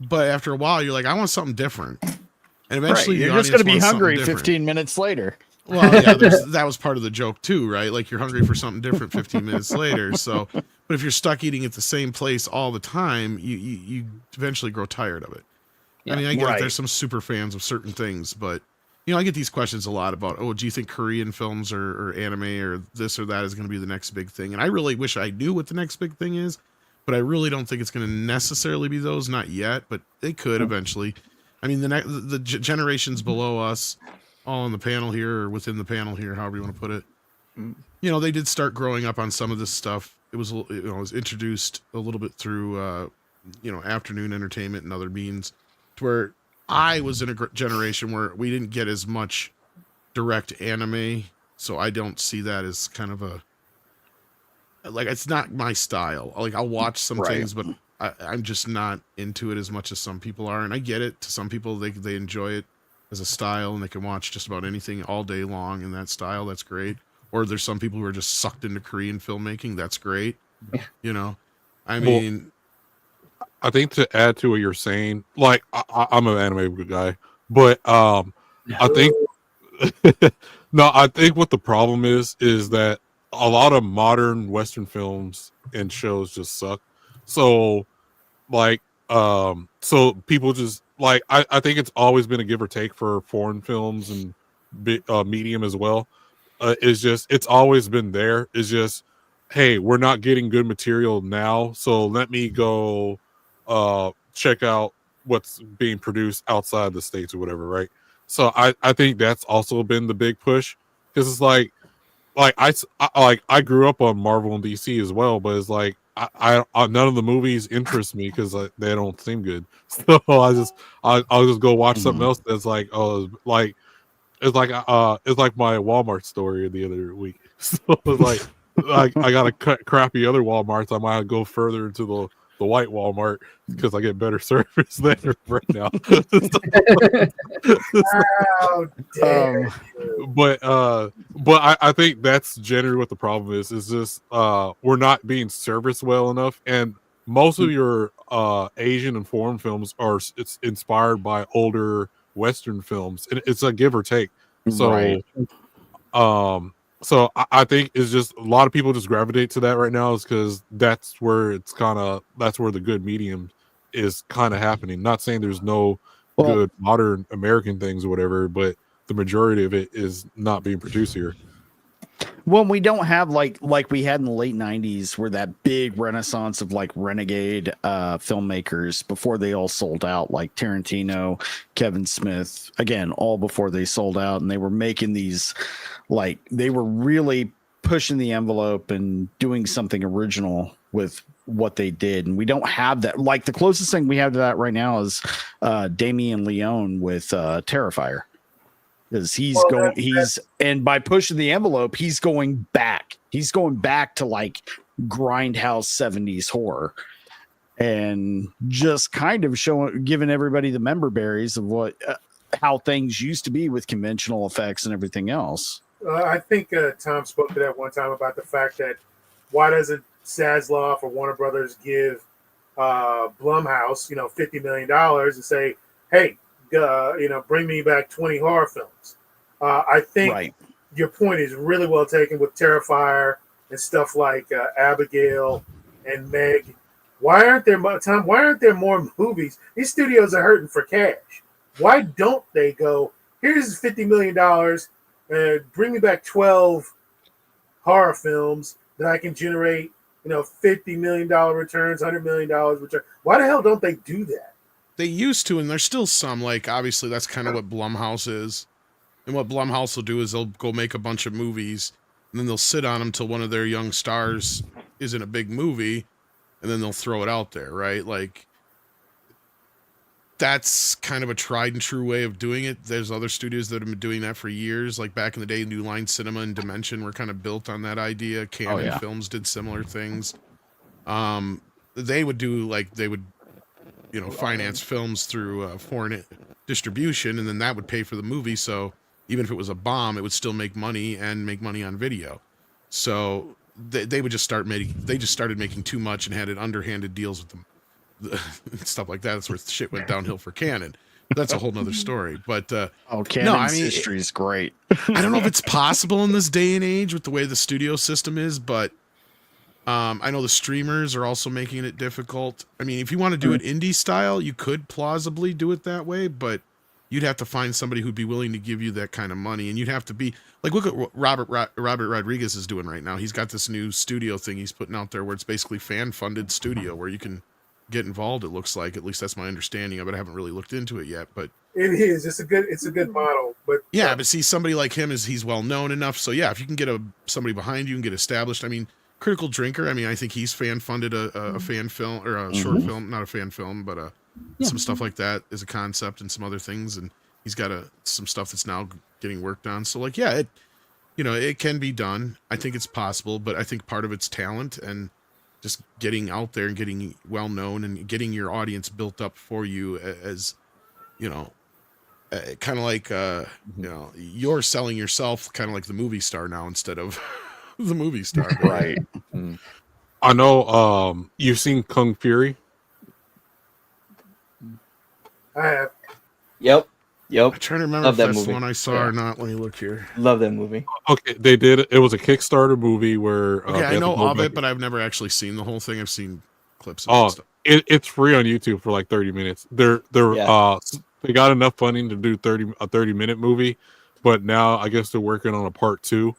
But after a while, you're like, I want something different. And eventually, you're just going to be hungry 15 minutes later. Well, yeah, that was part of the joke too, right? Like, you're hungry for something different 15 minutes later. So, but if you're stuck eating at the same place all the time, you eventually grow tired of it. Yeah, I mean, I get it, there's some super fans of certain things, but you know, I get these questions a lot about, oh, do you think Korean films or anime or this or that is going to be the next big thing? And I really wish I knew what the next big thing is, but I really don't think it's going to necessarily be those, not yet, but they could eventually. I mean, the generations below us, all on the panel here or within the panel here, however you want to put it, you know, they did start growing up on some of this stuff. It was, you know, it was introduced a little bit through, you know, afternoon entertainment and other means, to where I was in a generation where we didn't get as much direct anime. So I don't see that as kind of a, like, it's not my style. Like, I'll watch some things, but I'm just not into it as much as some people are. And I get it. To some people, they enjoy it as a style and they can watch just about anything all day long in that style. That's great. Or there's some people who are just sucked into Korean filmmaking. That's great. You know, I mean, I think to add to what you're saying, like, I'm an anime guy, but I think no, I think what the problem is that a lot of modern Western films and shows just suck. So, like, so people just like, I think it's always been a give or take for foreign films and medium as well. It's always been there. It's just, hey, we're not getting good material now, so let me go check out what's being produced outside the States or whatever, right? So I think that's also been the big push, because it's like I grew up on Marvel and DC as well, but it's like I none of the movies interest me because they don't seem good. So I'll just go watch something else that's like, oh, like it's like my Walmart story the other week. So it's like I got a crappy other Walmarts. I might go further into the white Walmart because I get better service there right now. But I think that's generally what the problem is. Is just we're not being serviced well enough, and most of your Asian and foreign films it's inspired by older Western films, and it's a give or take. So, so I think it's just a lot of people just gravitate to that right now, is because that's where the good medium is kind of happening. Not saying there's no good modern American things or whatever, but the majority of it is not being produced here. Well, we don't have like we had in the late 90s, where that big renaissance of like renegade filmmakers before they all sold out, like Tarantino, Kevin Smith, again, all before they sold out. And they were making these, like, they were really pushing the envelope and doing something original with what they did. And we don't have that. Like, the closest thing we have to that right now is Damien Leone with Terrifier. Because and by pushing the envelope, he's going back to like grindhouse 70s horror, and just kind of giving everybody the member berries of what how things used to be with conventional effects and everything else. I think Tom spoke to that one time about the fact that why doesn't Zaslav or Warner Brothers give Blumhouse, $50 million and say, hey, bring me back 20 horror films. I think your point is really well taken with Terrifier and stuff like Abigail and Meg. Why aren't there more movies? These studios are hurting for cash. Why don't they go, here's $50 million, bring me back 12 horror films that I can generate, $50 million returns, $100 million return. Why the hell don't they do that? They used to, and there's still some, like, obviously that's kind of what Blumhouse is. And what Blumhouse will do is they'll go make a bunch of movies, and then they'll sit on them till one of their young stars is in a big movie, and then they'll throw it out there, right? Like, that's kind of a tried and true way of doing it. There's other studios that have been doing that for years. Like back in the day, New Line Cinema and Dimension were kind of built on that idea. Canon Films did similar things. They would do finance films through foreign distribution, and then that would pay for the movie. So even if it was a bomb, it would still make money and make money on video. So they would just started making too much and had it underhanded deals with them. Stuff like that. That's where shit went downhill for Canon. That's a whole nother story. But Canon's history is great. I don't know if it's possible in this day and age with the way the studio system is, but I know the streamers are also making it difficult. I mean, if you want to do it indie style, you could plausibly do it that way, but you'd have to find somebody who'd be willing to give you that kind of money, and you'd have to be like, look at what Robert Rodriguez is doing right now. He's got this new studio thing he's putting out there where it's basically fan-funded studio where you can get involved. It looks like, at least that's my understanding of it. I haven't really looked into it yet, but it is. It's a good model. But but see, somebody like him he's well known enough. So yeah, if you can get somebody behind you and get established. I mean, Critical Drinker. I mean, I think he's fan funded a fan film or a short film, not a fan film, but some stuff like that as a concept and some other things. And he's got some stuff that's now getting worked on. So like, yeah, it can be done. I think it's possible, but I think part of it's talent and just getting out there and getting well known and getting your audience built up for you as, kind of like, you're selling yourself kind of like the movie star now instead of the movie star. Right. I know you've seen Kung Fury. I have. Yep. I'm trying to remember if that's the one I saw or not. Let me look here. Love that movie. Okay, they did. It was a Kickstarter movie where. I know of it, but I've never actually seen the whole thing. I've seen clips. Of it's free on YouTube for like 30 minutes. They got enough funding to do a 30-minute movie, but now I guess they're working on a part 2.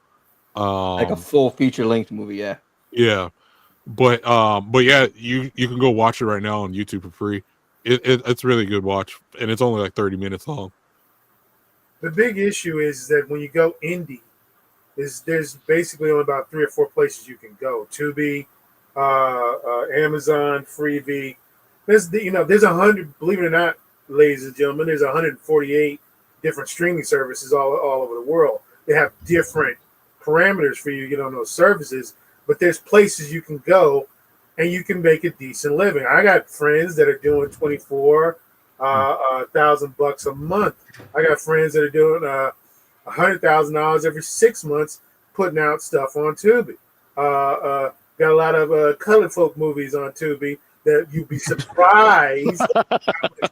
Like a full feature-length movie. Yeah. Yeah, but yeah, you can go watch it right now on YouTube for free. It's really good watch, and it's only like 30 minutes long. The big issue is that when you go indie, there's basically only about 3 or 4 places you can go. Tubi, Amazon, Freevee. There's 100. Believe it or not, ladies and gentlemen, there's 148 different streaming services all over the world. They have different parameters for you to get on those services, but there's places you can go and you can make a decent living. I got friends that are doing $1,000 a month. I got friends that are doing $100,000 every 6 months putting out stuff on Tubi. Got a lot of colored folk movies on Tubi that you'd be surprised. A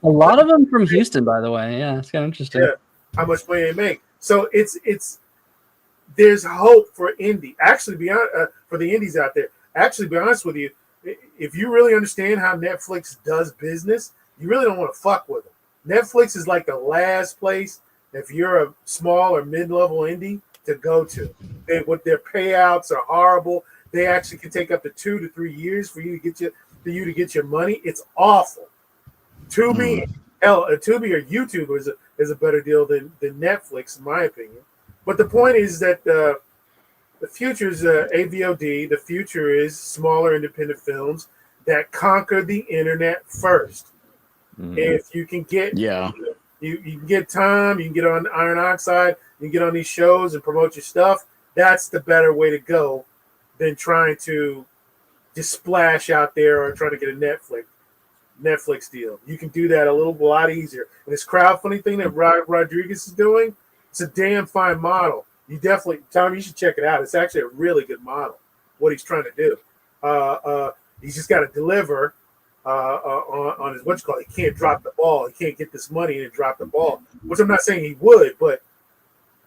lot of them from Houston, by the way. Yeah, it's kind of interesting. Yeah, how much money they make. So there's hope for indie. Actually, for the indies out there. Actually, to be honest with you, if you really understand how Netflix does business, you really don't want to fuck with them. Netflix is like the last place if you're a small or mid-level indie to go to. Their payouts are horrible. They actually can take up to 2 to 3 years for you to get your money. It's awful. Tubi or YouTube is a better deal than Netflix, in my opinion. But the point is that the future is AVOD. The future is smaller independent films that conquer the internet first. If you can get, you can get time, you can get on Iron Oxide, you can get on these shows and promote your stuff. That's the better way to go than trying to just splash out there or trying to get a Netflix deal. You can do that a lot easier. And this crowdfunding thing that Rodriguez is doing, it's a damn fine model. You definitely, Tom, you should check it out. It's actually a really good model, what he's trying to do. He's just got to deliver on his, he can't drop the ball. He can't get this money and drop the ball, which I'm not saying he would, but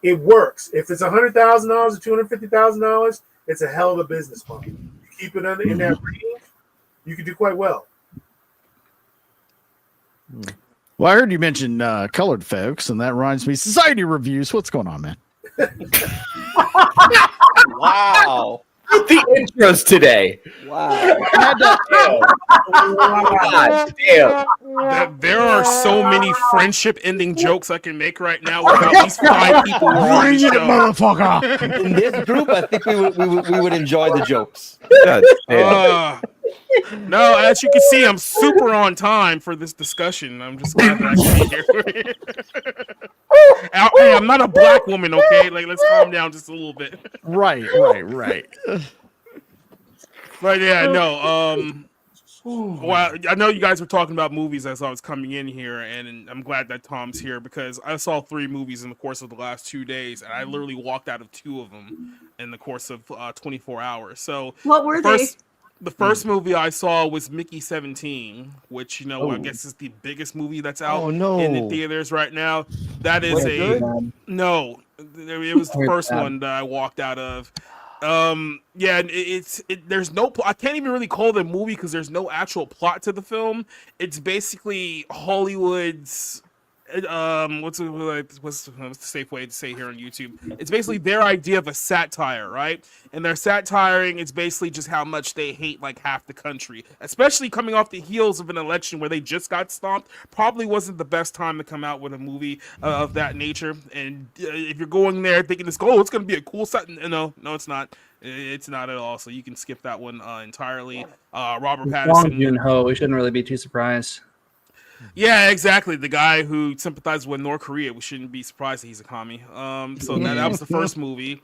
it works. If it's $100,000 or $250,000, it's a hell of a business model. You keep it in that range, you can do quite well. Well, I heard you mention colored folks, and that reminds me, Society Reviews. What's going on, man? Wow. The intros today. Wow. God damn. There are so many friendship-ending jokes I can make right now with at least 5 people who are on the show. Motherfucker. In this group, I think we would enjoy the jokes. No, as you can see, I'm super on time for this discussion. I'm just glad that I can be here. Hey, I'm not a black woman, okay? Like, let's calm down just a little bit. Right. But yeah, no. Well, I know you guys were talking about movies as I was coming in here, and I'm glad that Tom's here because I saw 3 movies in the course of the last 2 days, and I literally walked out of 2 of them in the course of 24 hours. So what were they? The first movie I saw was Mickey 17, which, you know, I guess is the biggest movie that's out in the theaters right now. That is no, it was the first one that I walked out of. Yeah, there's no I can't even really call it a movie because there's no actual plot to the film. It's basically Hollywood's what's the safe way to say here on YouTube? It's basically their idea of a satire, right? And they're satiring. It's basically just how much they hate like half the country, especially coming off the heels of an election where they just got stomped. Probably wasn't the best time to come out with a movie of that nature. And if you're going there thinking it's going to be a cool set, no, it's not. It's not at all. So you can skip that one entirely. Robert Pattinson. Bong Joon-ho. We shouldn't really be too surprised. Yeah, exactly. The guy who sympathizes with North Korea. We shouldn't be surprised that he's a commie. So that was the first movie.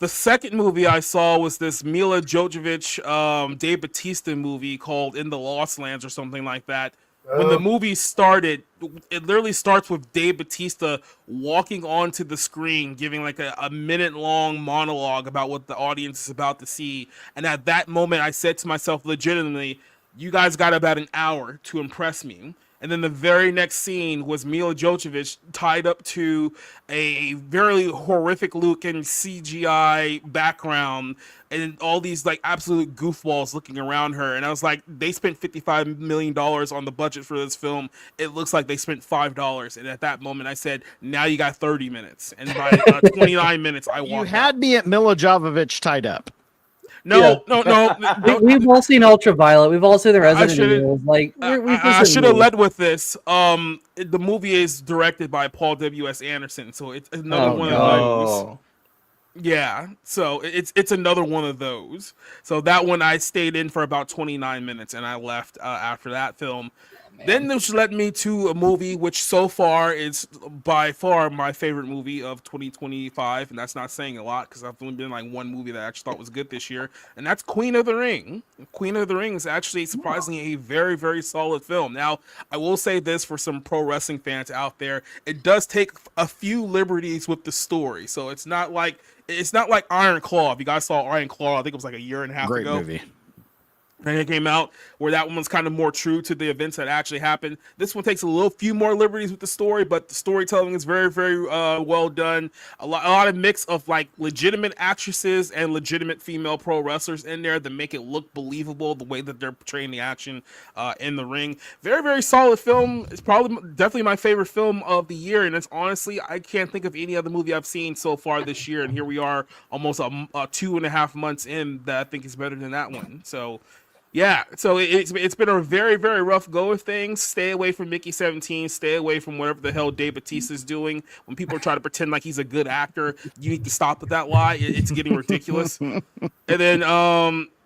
The second movie I saw was this Mila Jovovich, Dave Bautista movie called In the Lost Lands or something like that. When the movie started, it literally starts with Dave Bautista walking onto the screen, giving like a minute-long monologue about what the audience is about to see. And at that moment, I said to myself legitimately, you guys got about an hour to impress me. And then the very next scene was Mila Jovovich tied up to a very horrific looking CGI background and all these like absolute goofballs looking around her. And I was like, they spent $55 million on the budget for this film. It looks like they spent $5. And at that moment I said, now you got 30 minutes. And by 29 minutes, I walked You had me at Mila Jovovich tied up. No. We've all seen Ultraviolet. We've all seen the Resident Evil. Like, I should have led with this. The movie is directed by Paul W.S. Anderson, so it's another one of those. Yeah, so it's another one of those. So that one I stayed in for about 29 minutes, and I left after that film. Then this led me to a movie which so far is by far my favorite movie of 2025, and that's not saying a lot because I've only been like one movie that I actually thought was good this year, and that's Queen of the Ring. Queen of the Ring is actually surprisingly a very, very solid film. Now, I will say this for some pro wrestling fans out there, it does take a few liberties with the story, so it's not like Iron Claw. If you guys saw Iron Claw, I think it was like a year and a half ago. Great movie. And it came out where that one was kind of more true to the events that actually happened. This one takes a few more liberties with the story, but the storytelling is very, very well done. A lot of mix of like legitimate actresses and legitimate female pro wrestlers in there that make it look believable the way that they're portraying the action in the ring. Very, very solid film. It's definitely my favorite film of the year, and it's honestly I can't think of any other movie I've seen so far this year, and here we are almost 2.5 months in that I think is better than that one. So. Yeah, so it's been a very, very rough go of things. Stay away from Mickey 17. Stay away from whatever the hell Dave Bautista is doing. When people try to pretend like he's a good actor, you need to stop with that lie. It's getting ridiculous. And then,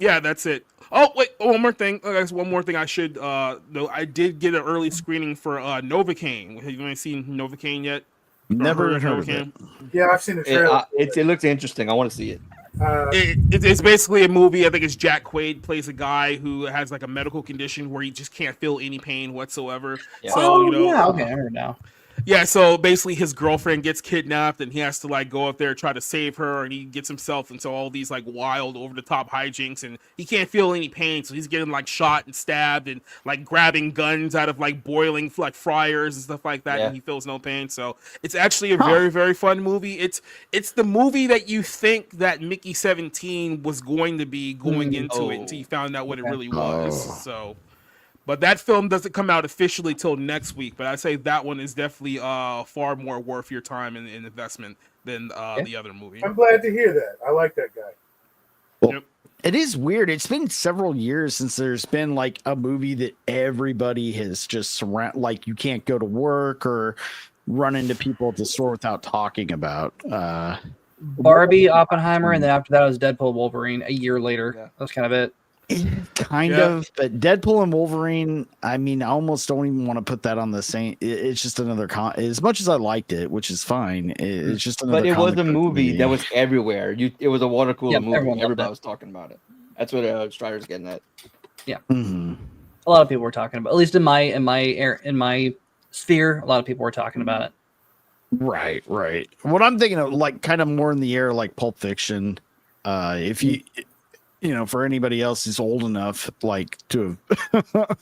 yeah, that's it. Oh, wait, one more thing. One more thing I should know. I did get an early screening for Novocaine. Have you guys seen Novocaine yet? Never heard of it. Yeah, I've seen the trailer. It looks interesting. I want to see it. It's basically a movie. I think it's Jack Quaid plays a guy who has like a medical condition where he just can't feel any pain whatsoever. Yeah. So okay, I heard now. Yeah, so basically his girlfriend gets kidnapped and he has to like go up there and try to save her, and he gets himself into all these like wild over the top hijinks, and he can't feel any pain, so he's getting like shot and stabbed and like grabbing guns out of like boiling like fryers and stuff like that, and he feels no pain. So it's actually a very, very fun movie. It's the movie that you think that Mickey 17 was going to be going into it until you found out what it really was. So But that film doesn't come out officially till next week. But I'd say that one is definitely far more worth your time and investment than the other movie. I'm glad to hear that. I like that guy. Well, it is weird. It's been several years since there's been like a movie that everybody has just like you can't go to work or run into people at the store without talking about. Barbie, Oppenheimer, and then after that was Deadpool, Wolverine. A year later, that was kind of it. Kind of, but Deadpool and Wolverine, I mean, I almost don't even want to put that on the same. It's just another as much as I liked it, which is fine. It's just another. But it was a movie that was everywhere. It was a water cooler movie. Everybody was talking about it. That's what Strider's getting at. Yeah, mm-hmm. A lot of people were talking about. At least in my sphere, a lot of people were talking about it. Right. What I'm thinking of, like, kind of more in the air, like Pulp Fiction. If you. You know, for anybody else who's old enough, like, to have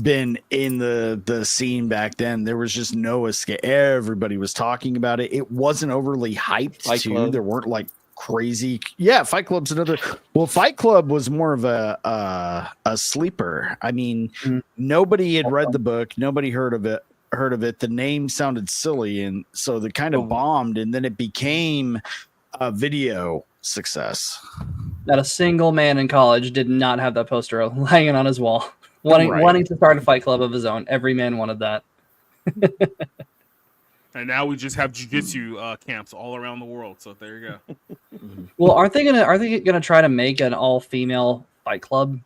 been in the scene back then, there was just no escape. Everybody was talking about it. It wasn't overly hyped Fight too. Club. There weren't like crazy. Yeah, Fight Club's another. Well, Fight Club was more of a sleeper. I mean, nobody had read the book. Nobody heard of it. The name sounded silly, and so they kind of bombed, and then it became a video success. Not a single man in college did not have that poster hanging on his wall, wanting to start a fight club of his own. Every man wanted that. And now we just have jiu-jitsu camps all around the world. So there you go. Well, are they gonna try to make an all-female fight club?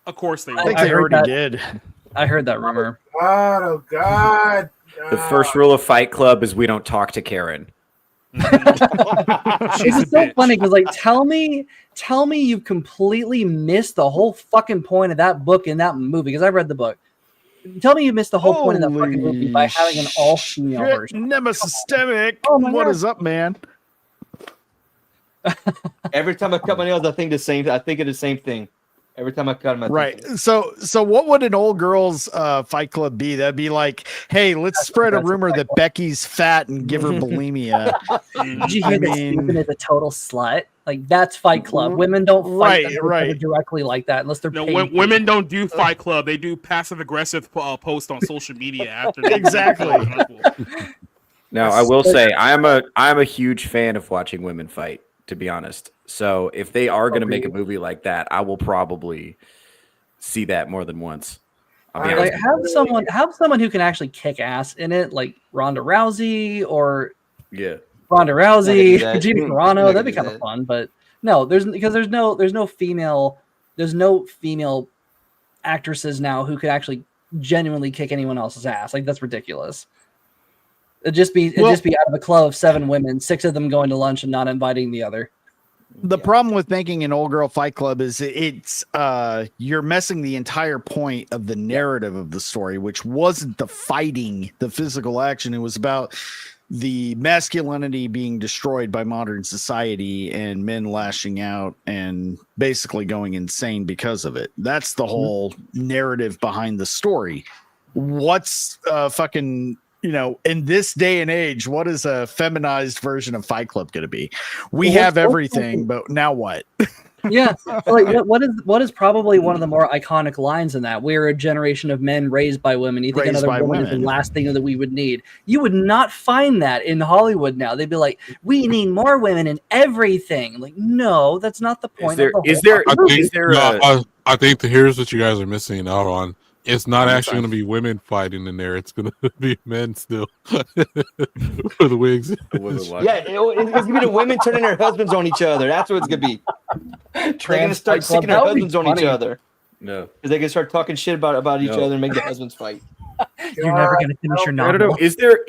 Of course they will. I think they already did. I heard that rumor. Oh God! The first rule of Fight Club is we don't talk to Karen. It's so funny because, like, tell me you've completely missed the whole fucking point of that book in that movie, because I read the book. Tell me you missed the whole point of that fucking movie by having an all-female version. Nemesis-stemic. Oh my What God. is up, man? Every time I cut my nails, I think of the same thing. Every time I cut them, Right. So what would an old girls fight club be? That'd be like, hey, let's spread a rumor that Becky's fat and give her bulimia. Did you hear that Stephen is a total slut? Like, that's Fight Club. Women don't fight directly like that unless they're paid. Women don't do Fight Club. They do passive aggressive posts on social media after. Exactly. Now, I will say I'm a huge fan of watching women fight, to be honest. So if they are going to make a movie like that, I will probably see that more than once. Like, have someone who can actually kick ass in it, like Ronda Rousey or Ronda Rousey, Gina Carano. That'd be kind of fun. But no, there's no female actresses now who could actually genuinely kick anyone else's ass. Like, that's ridiculous. It'd just be out of a club of 7 women, 6 of them going to lunch and not inviting the other. The problem with making an old girl fight club is it's you're messing the entire point of the narrative of the story, which wasn't the fighting, the physical action. It was about the masculinity being destroyed by modern society and men lashing out and basically going insane because of it. That's the whole narrative behind the story. What's fucking... You know, in this day and age, what is a feminized version of Fight Club going to be? We have everything, but now what? Yeah, like what is probably one of the more iconic lines in that? We're a generation of men raised by women. You think another woman is the last thing that we would need? You would not find that in Hollywood now. They'd be like, "We need more women in everything." Like, no, that's not the point. I think here's what you guys are missing out on. It's not actually going to be women fighting in there. It's going to be men still with the wigs. Yeah, it's going to be the women turning their husbands on each other. That's what it's going to be. They're going to start sticking their husbands on each other. No, because they can start talking shit about each other and make their husbands fight. You're never going to finish your novel. I don't know.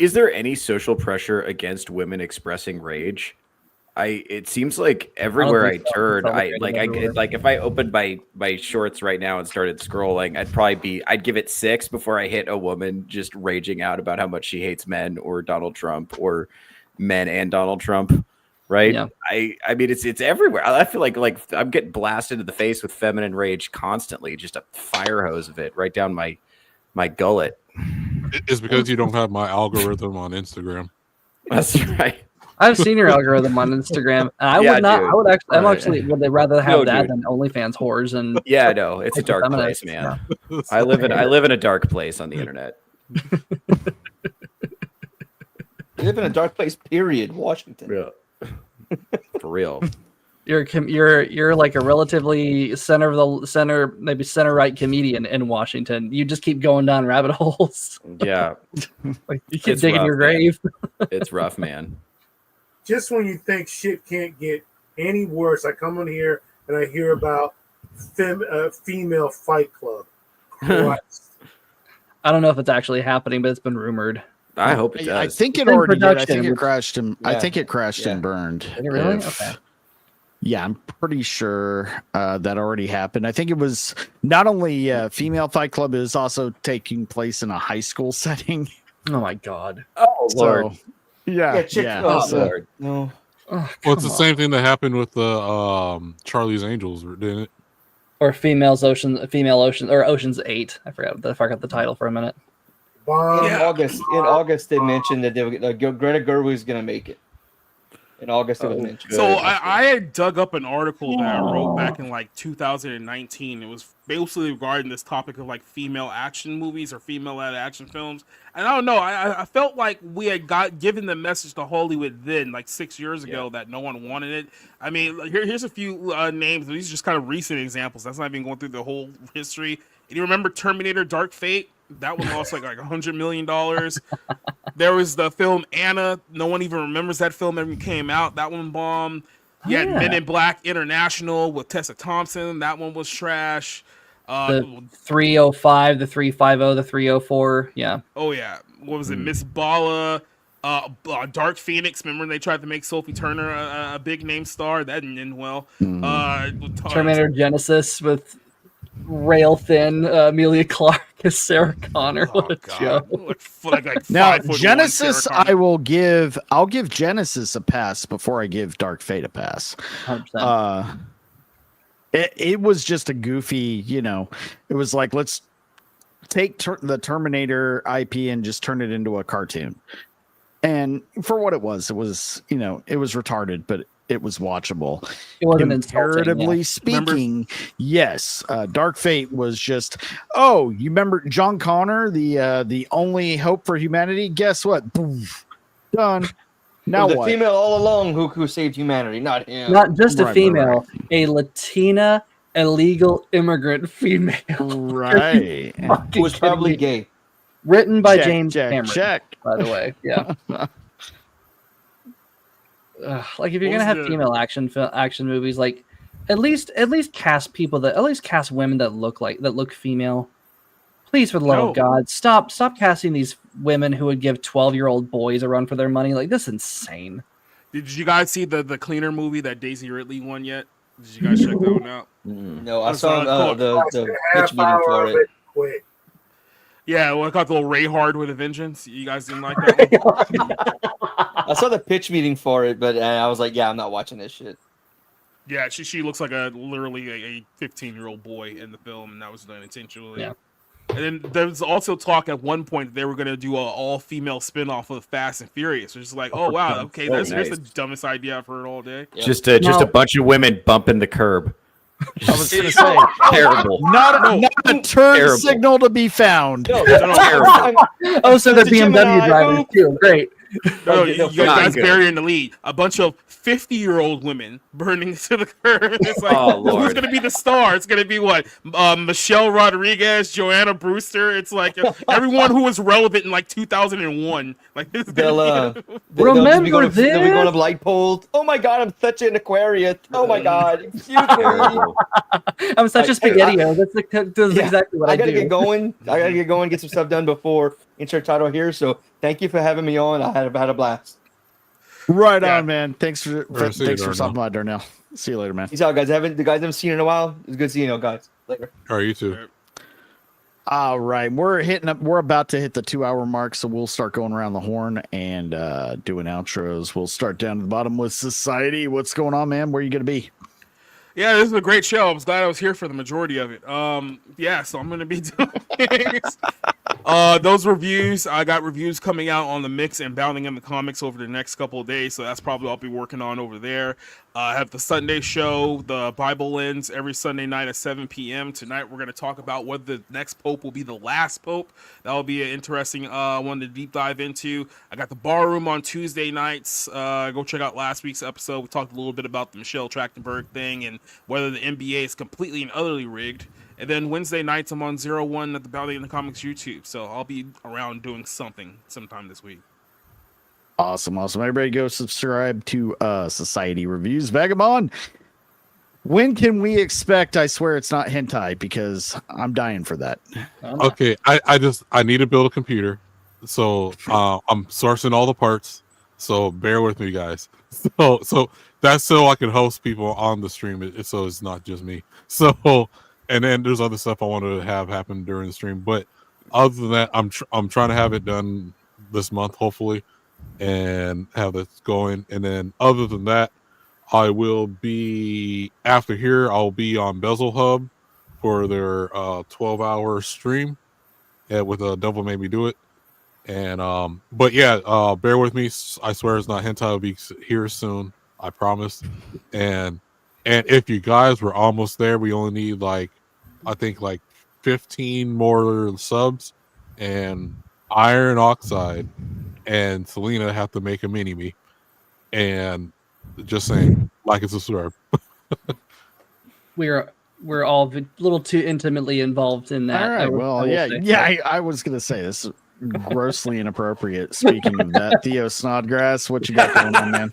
Is there any social pressure against women expressing rage? It seems like everywhere I turn, if I opened my shorts right now and started scrolling, I'd give it 6 before I hit a woman just raging out about how much she hates men or Donald Trump or men and Donald Trump. Right. Yeah. I mean, it's everywhere. I feel like I'm getting blasted in the face with feminine rage constantly, just a fire hose of it right down my gullet. It's because you don't have my algorithm on Instagram. That's right. I've seen your algorithm on Instagram. And I would not. Dude. I would actually. I'm actually. Would they rather have that than OnlyFans whores? And yeah, no, it's a dark place, man. Yeah. I live in a dark place on the internet. You live in a dark place. Period. Washington. Yeah. For real. You're like a relatively maybe center right comedian in Washington. You just keep going down rabbit holes. Yeah. Like you keep digging your grave. It's rough, man. Just when you think shit can't get any worse, I come in here and I hear about female fight club. I don't know if it's actually happening, but it's been rumored. I hope it does. I think it already did. I think it crashed and I think it crashed and burned. Did it really? Okay. Yeah, I'm pretty sure that already happened. I think it was not only female fight club, it was also taking place in a high school setting. Oh my god. Oh Lord. Yeah. Oh Lord. No. Well, it's the same thing that happened with the Charlie's Angels, didn't it? Or Ocean's 8. I forgot the title for a minute. In August, they mentioned that Greta Gerwig was going to make it. In August, it was mentioned. So I had dug up an article that I wrote back in like 2019. It was basically regarding this topic of like female action movies or female-led action films. And I don't know, I felt like we had given the message to Hollywood then, like 6 years ago, that no one wanted it. I mean, here's a few names. These are just kind of recent examples. That's not even going through the whole history. Do you remember Terminator: Dark Fate? That one lost like $100 million. There was the film Anna. No one even remembers that film ever came out. That one bombed. You had Men in Black International with Tessa Thompson. That one was trash. The 305, the 350, the 304. Yeah. Oh, yeah. What was it? Miss Bala. Dark Phoenix. Remember when they tried to make Sophie Turner a big name star? That didn't end well. Terminator Genesis with rail thin Amelia Clark as Sarah Connor. What a joke. Now Genesis, I'll give Genesis a pass before I give Dark Fate a pass. 100%. It was just a goofy, it was like, let's take the Terminator IP and just turn it into a cartoon. And for what it was it was retarded, but it was watchable. It wasn't comparatively speaking. Yes, Dark Fate was just. Oh, you remember John Connor, the only hope for humanity? Guess what? Boom, done. Now the what? female all along who saved humanity, not him. Not just a female, a Latina illegal immigrant female. Right, who was probably gay. Written by James Cameron. By the way, yeah. Like if you're gonna have female action movies, like at least cast women that look female. Please, for the love of God, stop casting these women who would give 12-year-old boys a run for their money. Like, this is insane. Did you guys see the Cleaner movie that Daisy Ridley won yet? Did you guys check that one out? No, I saw the pitch meeting for it. Quick. Yeah, well, I got the little Ray Hard with a Vengeance. You guys didn't like that one? I saw the pitch meeting for it, but I was like, yeah, I'm not watching this shit. Yeah, she looks like literally a 15-year-old boy in the film, and that was done intentionally. Yeah. And then there was also talk at one point that they were going to do an all-female spin-off of Fast and Furious. It's just like, oh, wow, okay, that's the dumbest idea I've heard all day. Yeah. Just a bunch of women bumping the curb. I was going to say, terrible. Not a turn signal to be found. No, terrible. Oh, so they're BMW drivers too. Great. No, you guys burying the lead. A bunch of 50-year-old women burning to the curb. It's like, who's going to be the star? It's going to be what? Michelle Rodriguez, Joanna Brewster. It's like everyone who was relevant in like 2001. Like this. Remember this? They'll be going up light poles. Oh my God, I'm such an Aquarius. Oh my God, excuse me. I'm such a spaghettio. That's exactly what I do. I gotta get going. Get some stuff done before insert title here. So thank you for having me on. I had a blast. Right on, man. Thanks for stopping by, Darnell. See you later, man. Peace out, guys. The guys haven't seen you in a while. It's good seeing you, guys. Later. All right, you too. All right, we're about to hit the 2-hour mark, so we'll start going around the horn and doing outros. We'll start down to the bottom with Society. What's going on, man? Where are you gonna be? Yeah, this is a great show. I was glad I was here for the majority of it. So I'm gonna be doing Those reviews, I got reviews coming out on the Mix and Bounding in the Comics over the next couple of days, so that's probably what I'll be working on over there. I have the Sunday show, the Bible Lens, every Sunday night at 7 p.m. Tonight we're going to talk about whether the next pope will be the last pope. That will be an interesting one to deep dive into. I got the Bar Room on Tuesday nights. Go check out last week's episode. We talked a little bit about the Michelle Trachtenberg thing and whether the NBA is completely and utterly rigged. And then Wednesday nights, I'm on 01 at the Bounding in the Comics YouTube. So I'll be around doing something sometime this week. Awesome. Everybody go subscribe to Society Reviews. Vagabond, when can we expect, I swear it's not hentai, because I'm dying for that. Okay, I need to build a computer. So I'm sourcing all the parts. So bear with me, guys. So that's so I can host people on the stream. So it's not just me. So, and then there's other stuff I wanted to have happen during the stream. But other than that, I'm trying to have it done this month, hopefully, and have it going. And then other than that, I will be after here. I'll be on Bezel Hub for their 12-hour stream with Devil Made Me Do It. And but yeah, bear with me. I swear it's not hentai. I'll be here soon. I promise. And if you guys were almost there, we only need I think 15 more subs, and Iron Oxide and Selena have to make a mini me. And just saying, and subscribe. We're all a little too intimately involved in that. All right. Well, yeah. I was gonna say this is grossly inappropriate. Speaking of that, Theo Snodgrass, what you got going on, man?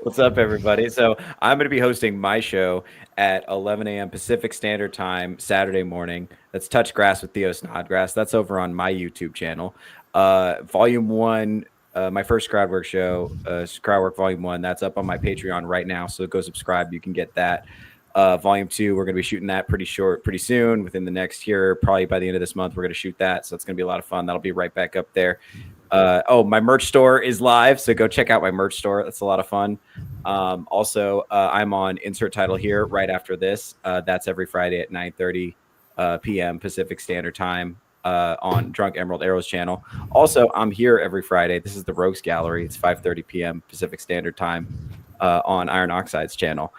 What's up, everybody? So I'm going to be hosting my show at 11 a.m. Pacific Standard Time Saturday morning. That's Touch Grass with Theo Snodgrass. That's over on my YouTube channel. Volume 1, my first crowdwork show, Crowdwork Volume 1, that's up on my Patreon right now. So go subscribe. You can get that. Volume 2, we're going to be shooting that pretty soon, within the next year, probably by the end of this month. We're going to shoot that, so it's going to be a lot of fun. That'll be right back up there. My merch store is live, so go check out my merch store. That's a lot of fun. Also, I'm on Insert Title here right after this. That's every Friday at 9:30 p.m. Pacific Standard Time on Drunk Emerald Arrow's channel. Also, I'm here every Friday. This is the Rogues Gallery. It's 5:30 p.m. Pacific Standard Time on Iron Oxide's channel.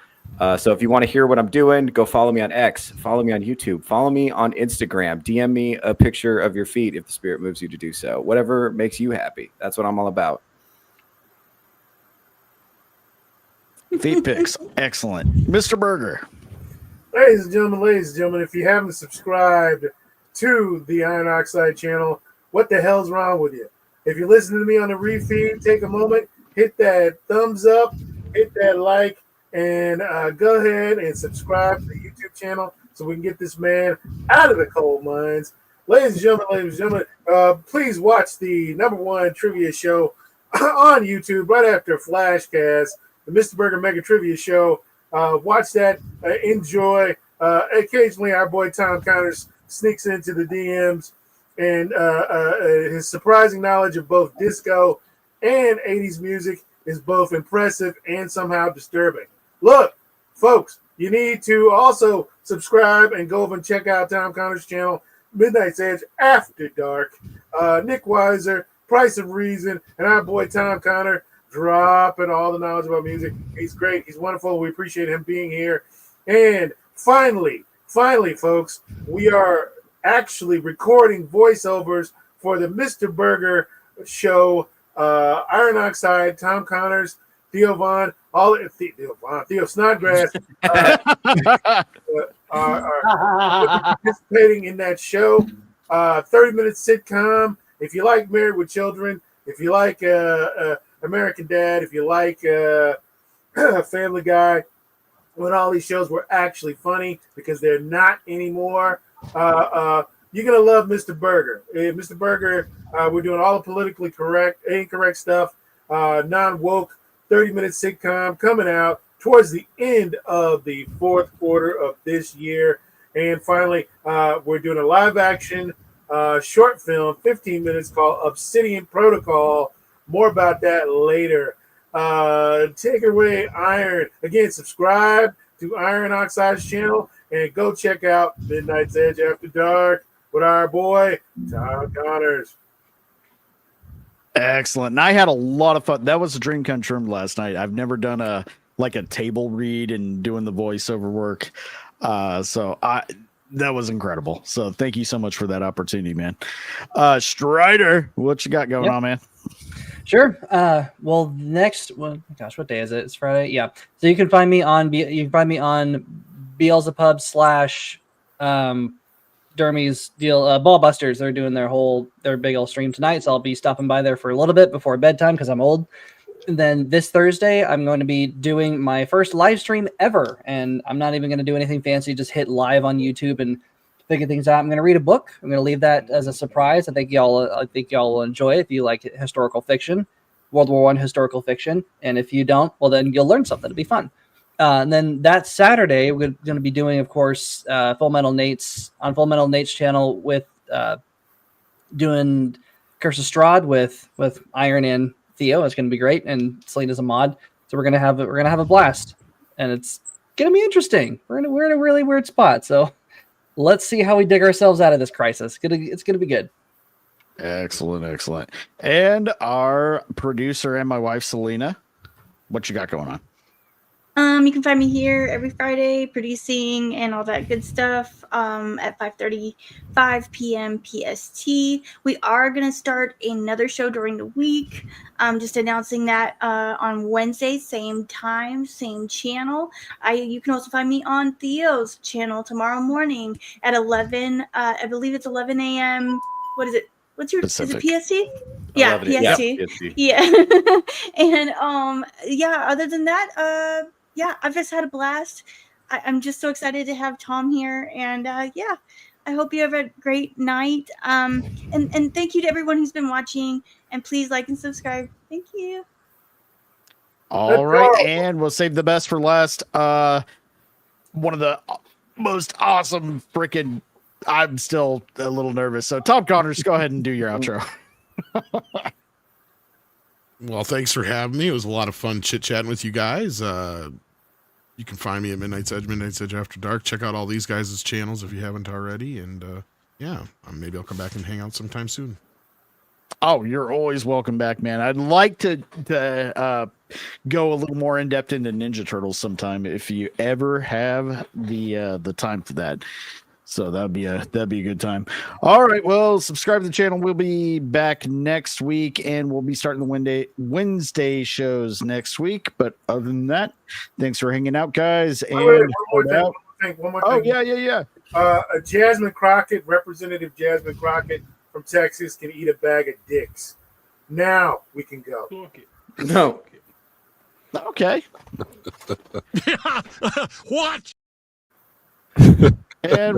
So if you want to hear what I'm doing, go follow me on X, follow me on YouTube, follow me on Instagram, DM me a picture of your feet if the spirit moves you to do so. Whatever makes you happy. That's what I'm all about. Feet pics. Excellent. Mr. Burger. Ladies and gentlemen, if you haven't subscribed to the Iron Oxide channel, what the hell's wrong with you? If you're listening to me on the refeed, take a moment, hit that thumbs up, hit that like, and go ahead and subscribe to the YouTube channel so we can get this man out of the coal mines. Ladies and gentlemen, please watch the #1 trivia show on YouTube right after Flashcast, the Mr. Burger Mega Trivia Show. Watch that, enjoy. Occasionally, our boy Tom Connors sneaks into the DMs, and his surprising knowledge of both disco and 80s music is both impressive and somehow disturbing. Look, folks, you need to also subscribe and go over and check out Tom Connor's channel, Midnight's Edge After Dark. Nick Weiser, Price of Reason, and our boy Tom Connor dropping all the knowledge about music. He's great. He's wonderful. We appreciate him being here. And finally, folks, we are actually recording voiceovers for the Mr. Burger show. Iron Oxide, Tom Connors, Theo Vaughn, Theo Snodgrass are participating in that show. 30-minute sitcom. If you like Married with Children, if you like American Dad, if you like Family Guy, when all these shows were actually funny because they're not anymore, you're going to love Mr. Burger. Mr. Burger, we're doing all the politically incorrect stuff, non-woke, 30-minute sitcom coming out towards the end of the fourth quarter of this year. And finally, we're doing a live-action short film, 15 minutes, called Obsidian Protocol. More about that later. Take it away, Iron. Again, subscribe to Iron Oxide's channel and go check out Midnight's Edge After Dark. with our boy Tom Connors. Excellent. And I had a lot of fun. That was a dream come true last night. I've never done a table read and doing the voiceover work. That was incredible. So thank you so much for that opportunity, man. Strider, what you got going on, man? Sure. Well, gosh, what day is it? It's Friday. Yeah. So you can find me on Beelzebub / Dermy's deal, Ballbusters. They're doing their big old stream tonight, so I'll be stopping by there for a little bit before bedtime because I'm old. And then this Thursday, I'm going to be doing my first live stream ever, and I'm not even going to do anything fancy. Just hit live on YouTube and figure things out. I'm going to read a book. I'm going to leave that as a surprise. I think y'all will enjoy it if you like historical fiction, World War I historical fiction, and if you don't, well, then you'll learn something. It'll be fun. And then that Saturday, we're going to be doing, of course, Full Metal Nate's channel with doing Curse of Strahd with Iron and Theo. It's going to be great, and Selena's a mod, so we're gonna have a blast, and it's going to be interesting. We're in a really weird spot, so let's see how we dig ourselves out of this crisis. It's going to be good. Excellent. And our producer and my wife Selena, what you got going on? You can find me here every Friday producing and all that good stuff at 5:35 p.m. PST. We are going to start another show during the week. I'm just announcing that on Wednesday, same time, same channel. You can also find me on Theo's channel tomorrow morning at 11. I believe it's 11 a.m. What is it? What's your Pacific. Is it PST? Yeah, PST. Yeah. And other than that, I've just had a blast. I'm just so excited to have Tom here, and I hope you have a great night. And thank you to everyone who's been watching, and please like and subscribe. Thank you. All right, and we'll save the best for last. One of the most awesome freaking. I'm still a little nervous. So Tom Connors, go ahead and do your outro. Well, thanks for having me. It was a lot of fun chit-chatting with you guys. You can find me at Midnight's Edge After Dark. Check out all these guys' channels if you haven't already. And maybe I'll come back and hang out sometime soon. Oh, you're always welcome back, man. I'd like to go a little more in depth into Ninja Turtles sometime if you ever have the time for that. So that'd be a good time. All right, well, subscribe to the channel. We'll be back next week, and we'll be starting the Wednesday shows next week. But other than that, thanks for hanging out, guys. And one more thing. Oh yeah. Jasmine Crockett, Representative Jasmine Crockett from Texas, can eat a bag of dicks. Now we can go. No. Okay. What? And